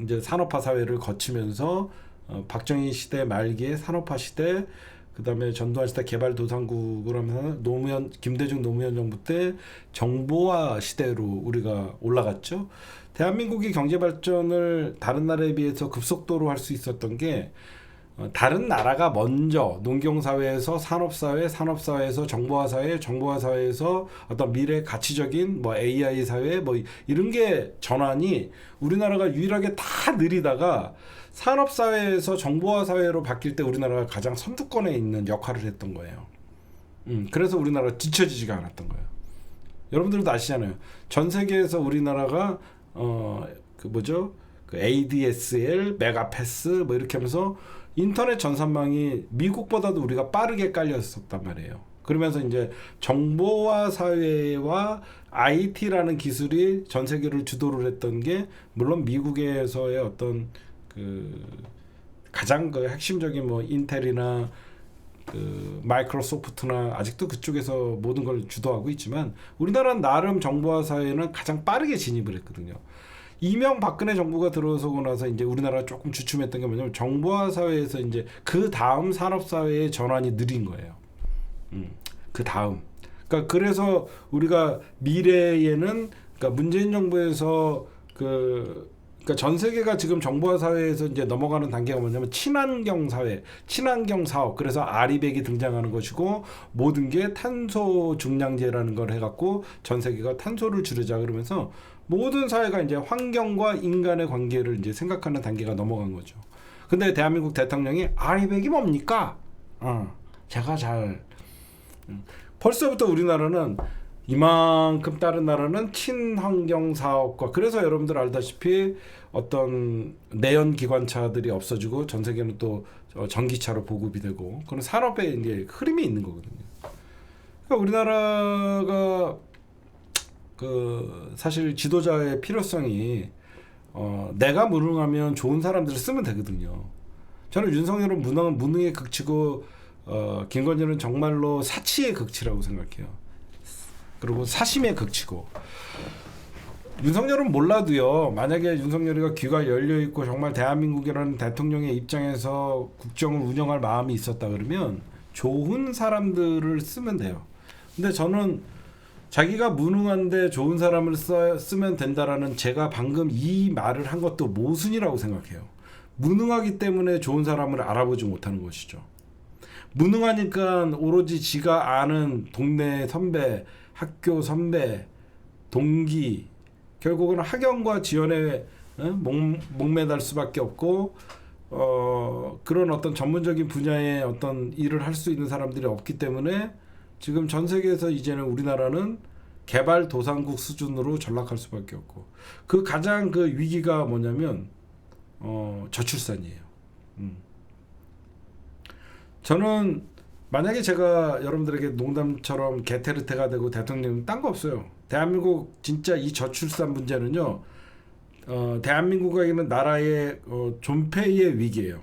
이제 산업화 사회를 거치면서 박정희 시대 말기에 산업화 시대, 그다음에 전두환 시대 개발도상국으로 하면서 김대중 노무현 정부 때 정보화 시대로 우리가 올라갔죠. 대한민국이 경제 발전을 다른 나라에 비해서 급속도로 할 수 있었던 게, 다른 나라가 먼저 농경사회에서 산업사회, 산업사회에서 정보화사회, 정보화사회에서 어떤 미래 가치적인 뭐 AI 사회 뭐 이런 게 전환이 우리나라가 유일하게 다 느리다가 산업사회에서 정보화사회로 바뀔 때 우리나라가 가장 선두권에 있는 역할을 했던 거예요. 그래서 우리나라가 뒤처지지가 않았던 거예요. 여러분들도 아시잖아요. 전 세계에서 우리나라가 그 ADSL, 메가패스 뭐 이렇게 하면서 인터넷 전산망이 미국보다도 우리가 빠르게 깔렸었단 말이에요. 그러면서 이제 정보화 사회와 IT라는 기술이 전 세계를 주도를 했던 게, 물론 미국에서의 어떤 그 가장 그 핵심적인 뭐 인텔이나 그 마이크로소프트나 아직도 그쪽에서 모든 걸 주도하고 있지만, 우리나라는 나름 정보화 사회는 가장 빠르게 진입을 했거든요. 이명박근혜 정부가 들어서고 나서 이제 우리나라가 조금 주춤했던 게 뭐냐면, 정보화 사회에서 이제 그 다음 산업 사회의 전환이 느린 거예요. 그 다음. 그러니까 그래서 우리가 미래에는, 그러니까 문재인 정부에서 그러니까 전 세계가 지금 정보화 사회에서 이제 넘어가는 단계가 뭐냐면 친환경 사회, 친환경 사업. 그래서 아리백이 등장하는 것이고, 모든 게 탄소 중량제라는 걸 해갖고 전 세계가 탄소를 줄이자 그러면서 모든 사회가 이제 환경과 인간의 관계를 이제 생각하는 단계가 넘어간 거죠. 근데 대한민국 대통령이 아리백이 뭡니까? 제가 벌써부터 우리나라는 이만큼 다른 나라는 친환경 사업과, 그래서 여러분들 알다시피 어떤 내연 기관차들이 없어지고 전 세계는 또 전기차로 보급이 되고, 그런 산업에 이제 흐름이 있는 거거든요. 그러니까 우리나라가 사실 지도자의 필요성이 내가 무능하면 좋은 사람들을 쓰면 되거든요. 저는 윤석열은 무능의 극치고 김건희는 정말로 사치의 극치라고 생각해요. 그리고 사심의 극치고, 윤석열은 몰라도요, 만약에 윤석열이가 귀가 열려있고 정말 대한민국이라는 대통령의 입장에서 국정을 운영할 마음이 있었다 그러면 좋은 사람들을 쓰면 돼요. 근데 저는 자기가 무능한데 좋은 사람을 쓰면 된다라는, 제가 방금 이 말을 한 것도 모순이라고 생각해요. 무능하기 때문에 좋은 사람을 알아보지 못하는 것이죠. 무능하니까 오로지 지가 아는 동네 선배, 학교 선배, 동기, 결국은 학연과 지연에 목매달 수밖에 없고, 그런 어떤 전문적인 분야의 어떤 일을 할 수 있는 사람들이 없기 때문에 지금 전 세계에서 이제는 우리나라는 개발도상국 수준으로 전락할 수밖에 없고, 그 가장 그 위기가 뭐냐면 저출산이에요. 저는 만약에 제가 여러분들에게 농담처럼 게테르테가 되고 대통령 딴 거 없어요. 대한민국 진짜 이 저출산 문제는요, 대한민국에게는 나라의 존폐의 위기예요.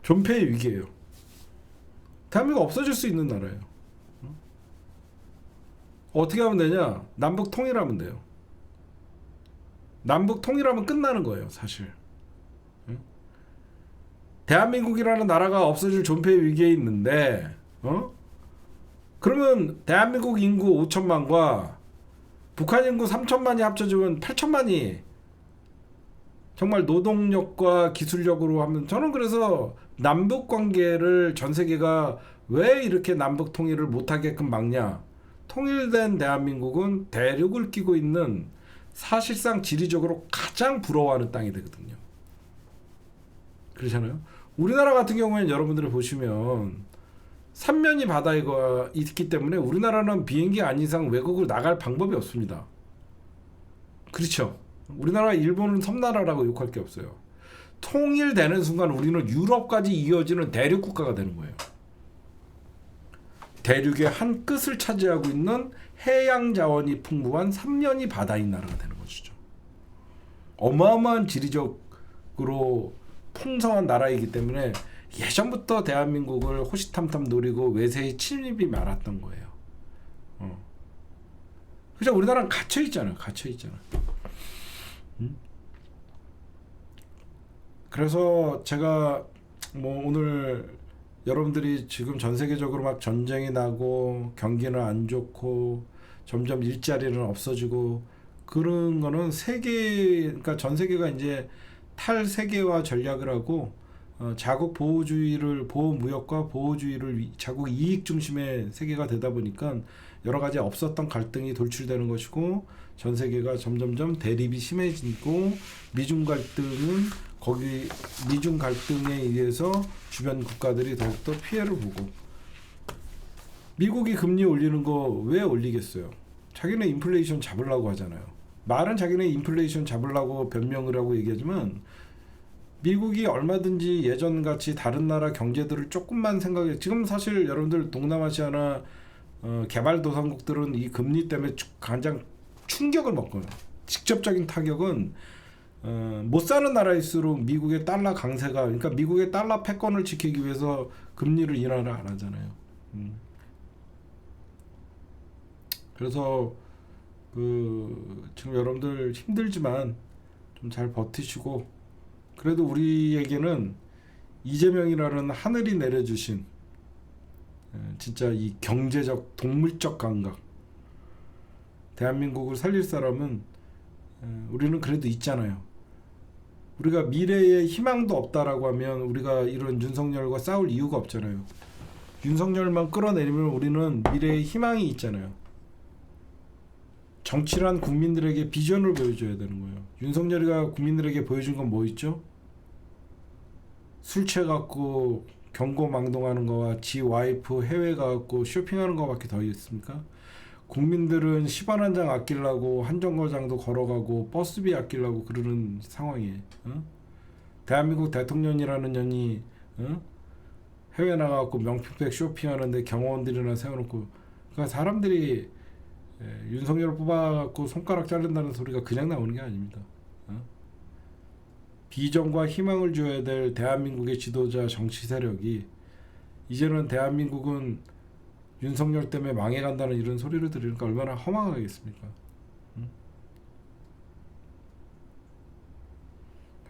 존폐의 위기예요. 대한민국 없어질 수 있는 나라예요. 어떻게 하면 되냐? 남북 통일하면 돼요. 남북 통일하면 끝나는 거예요, 사실. 대한민국이라는 나라가 없어질 존폐의 위기에 있는데, 그러면 대한민국 인구 5천만과 북한 인구 3천만이 합쳐지면 8천만이 정말 노동력과 기술력으로 하면, 저는 그래서 남북 관계를 전 세계가 왜 이렇게 남북 통일을 못하게끔 막냐? 통일된 대한민국은 대륙을 끼고 있는 사실상 지리적으로 가장 부러워하는 땅이 되거든요. 그렇잖아요. 우리나라 같은 경우에는 여러분들이 보시면 삼면이 바다에 있기 때문에 우리나라는 비행기 안 이상 외국을 나갈 방법이 없습니다. 그렇죠. 우리나라 일본은 섬나라라고 욕할 게 없어요. 통일되는 순간 우리는 유럽까지 이어지는 대륙 국가가 되는 거예요. 대륙의 한 끝을 차지하고 있는 해양 자원이 풍부한 삼면이 바다인 나라가 되는 것이죠. 어마어마한 지리적으로 풍성한 나라이기 때문에 예전부터 대한민국을 호시탐탐 노리고 외세의 침입이 많았던 거예요. 그죠? 우리나라는 갇혀 있잖아요. 그래서 제가 뭐 오늘 여러분들이 지금 전 세계적으로 막 전쟁이 나고 경기는 안 좋고 점점 일자리는 없어지고 그런 거는 그러니까 전 세계가 이제 탈세계화 전략을 하고 자국 보호주의를, 보호무역과 보호주의를 자국 이익 중심의 세계가 되다 보니까 여러 가지 없었던 갈등이 돌출되는 것이고, 전 세계가 점점점 대립이 심해지고, 미중 갈등에 의해서 주변 국가들이 더욱더 피해를 보고, 미국이 금리 올리는 거 왜 올리겠어요? 자기네 인플레이션 잡으려고 하잖아요. 말은 자기네 인플레이션 잡으려고 변명을 하고 얘기하지만, 미국이 얼마든지 예전같이 다른 나라 경제들을 조금만 생각해, 지금 사실 여러분들 동남아시아나 개발도상국들은 이 금리 때문에 가장 충격을 먹거든요. 직접적인 타격은 못 사는 나라일수록 미국의 달러 강세가, 그러니까 미국의 달러 패권을 지키기 위해서 금리를 인하를 안 하잖아요. 그래서 지금 여러분들 힘들지만 좀 잘 버티시고, 그래도 우리에게는 이재명이라는 하늘이 내려주신 진짜 이 경제적 동물적 감각, 대한민국을 살릴 사람은 우리는 그래도 있잖아요. 우리가 미래에 희망도 없다라고 하면 우리가 이런 윤석열과 싸울 이유가 없잖아요. 윤석열만 끌어내리면 우리는 미래에 희망이 있잖아요. 정치란 국민들에게 비전을 보여줘야 되는 거예요. 윤석열이가 국민들에게 보여준 건 뭐 있죠? 술 취해갖고 경고망동하는 거와 지 와이프 해외 가갖고 쇼핑하는 거밖에 더 있습니까? 국민들은 10원 한 장 아끼려고 한 정거장도 걸어가고 버스비 아끼려고 그러는 상황이에요. 대한민국 대통령이라는 년이 해외 나가갖고 명품백 쇼핑하는데 경호원들이나 세워놓고, 그러니까 사람들이 윤석열을 뽑아갖고 손가락 자른다는 소리가 그냥 나오는 게 아닙니다. 비전과 희망을 줘야 될 대한민국의 지도자 정치 세력이 이제는 대한민국은 윤석열 때문에 망해간다는 이런 소리를 들으니까 얼마나 허망하겠습니까?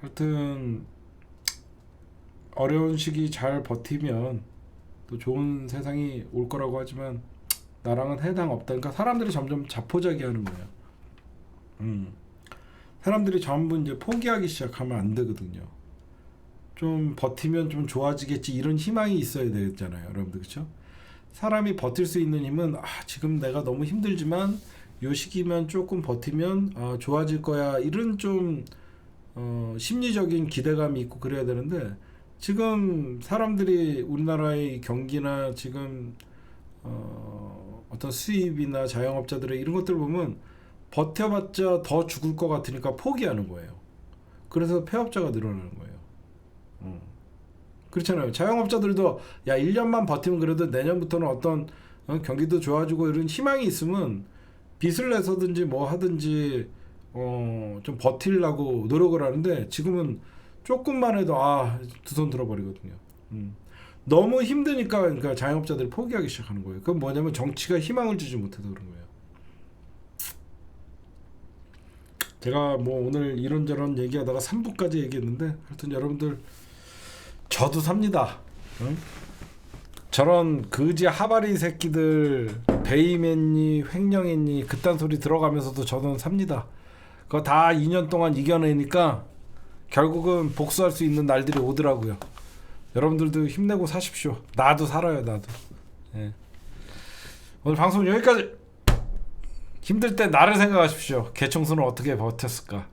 하여튼 어려운 시기 잘 버티면 또 좋은 세상이 올 거라고 하지만 나랑은 해당 없다. 그러니까 사람들이 점점 자포자기하는 거예요. 사람들이 전부 이제 포기하기 시작하면 안 되거든요. 좀 버티면 좀 좋아지겠지, 이런 희망이 있어야 되잖아요, 여러분들. 그렇죠? 사람이 버틸 수 있는 힘은 지금 내가 너무 힘들지만 요 시기만 조금 버티면 좋아질 거야, 이런 좀 심리적인 기대감이 있고 그래야 되는데, 지금 사람들이 우리나라의 경기나 지금 어떤 수입이나 자영업자들의 이런 것들 보면 버텨봤자 더 죽을 것 같으니까 포기하는 거예요. 그래서 폐업자가 늘어나는 거예요. 그렇잖아요. 자영업자들도 1년만 버티면 그래도 내년부터는 어떤 경기도 좋아지고 이런 희망이 있으면 빚을 내서든지 뭐 하든지 좀 버틸라고 노력을 하는데 지금은 조금만 해도 두 손 들어버리거든요. 너무 힘드니까 그러니까 자영업자들이 포기하기 시작하는 거예요. 그건 뭐냐면 정치가 희망을 주지 못해서 그런 거예요. 제가 뭐 오늘 이런저런 얘기하다가 3부까지 얘기했는데 하여튼 여러분들 저도 삽니다. 응? 저런 거지 하바리 새끼들 베이맨니 횡령했니 그딴 소리 들어가면서도 저는 삽니다. 그거 다 2년 동안 이겨내니까 결국은 복수할 수 있는 날들이 오더라고요. 여러분들도 힘내고 사십시오. 나도 살아요, 나도. 예. 오늘 방송 여기까지. 힘들 때 나를 생각하십시오. 개청소는 어떻게 버텼을까?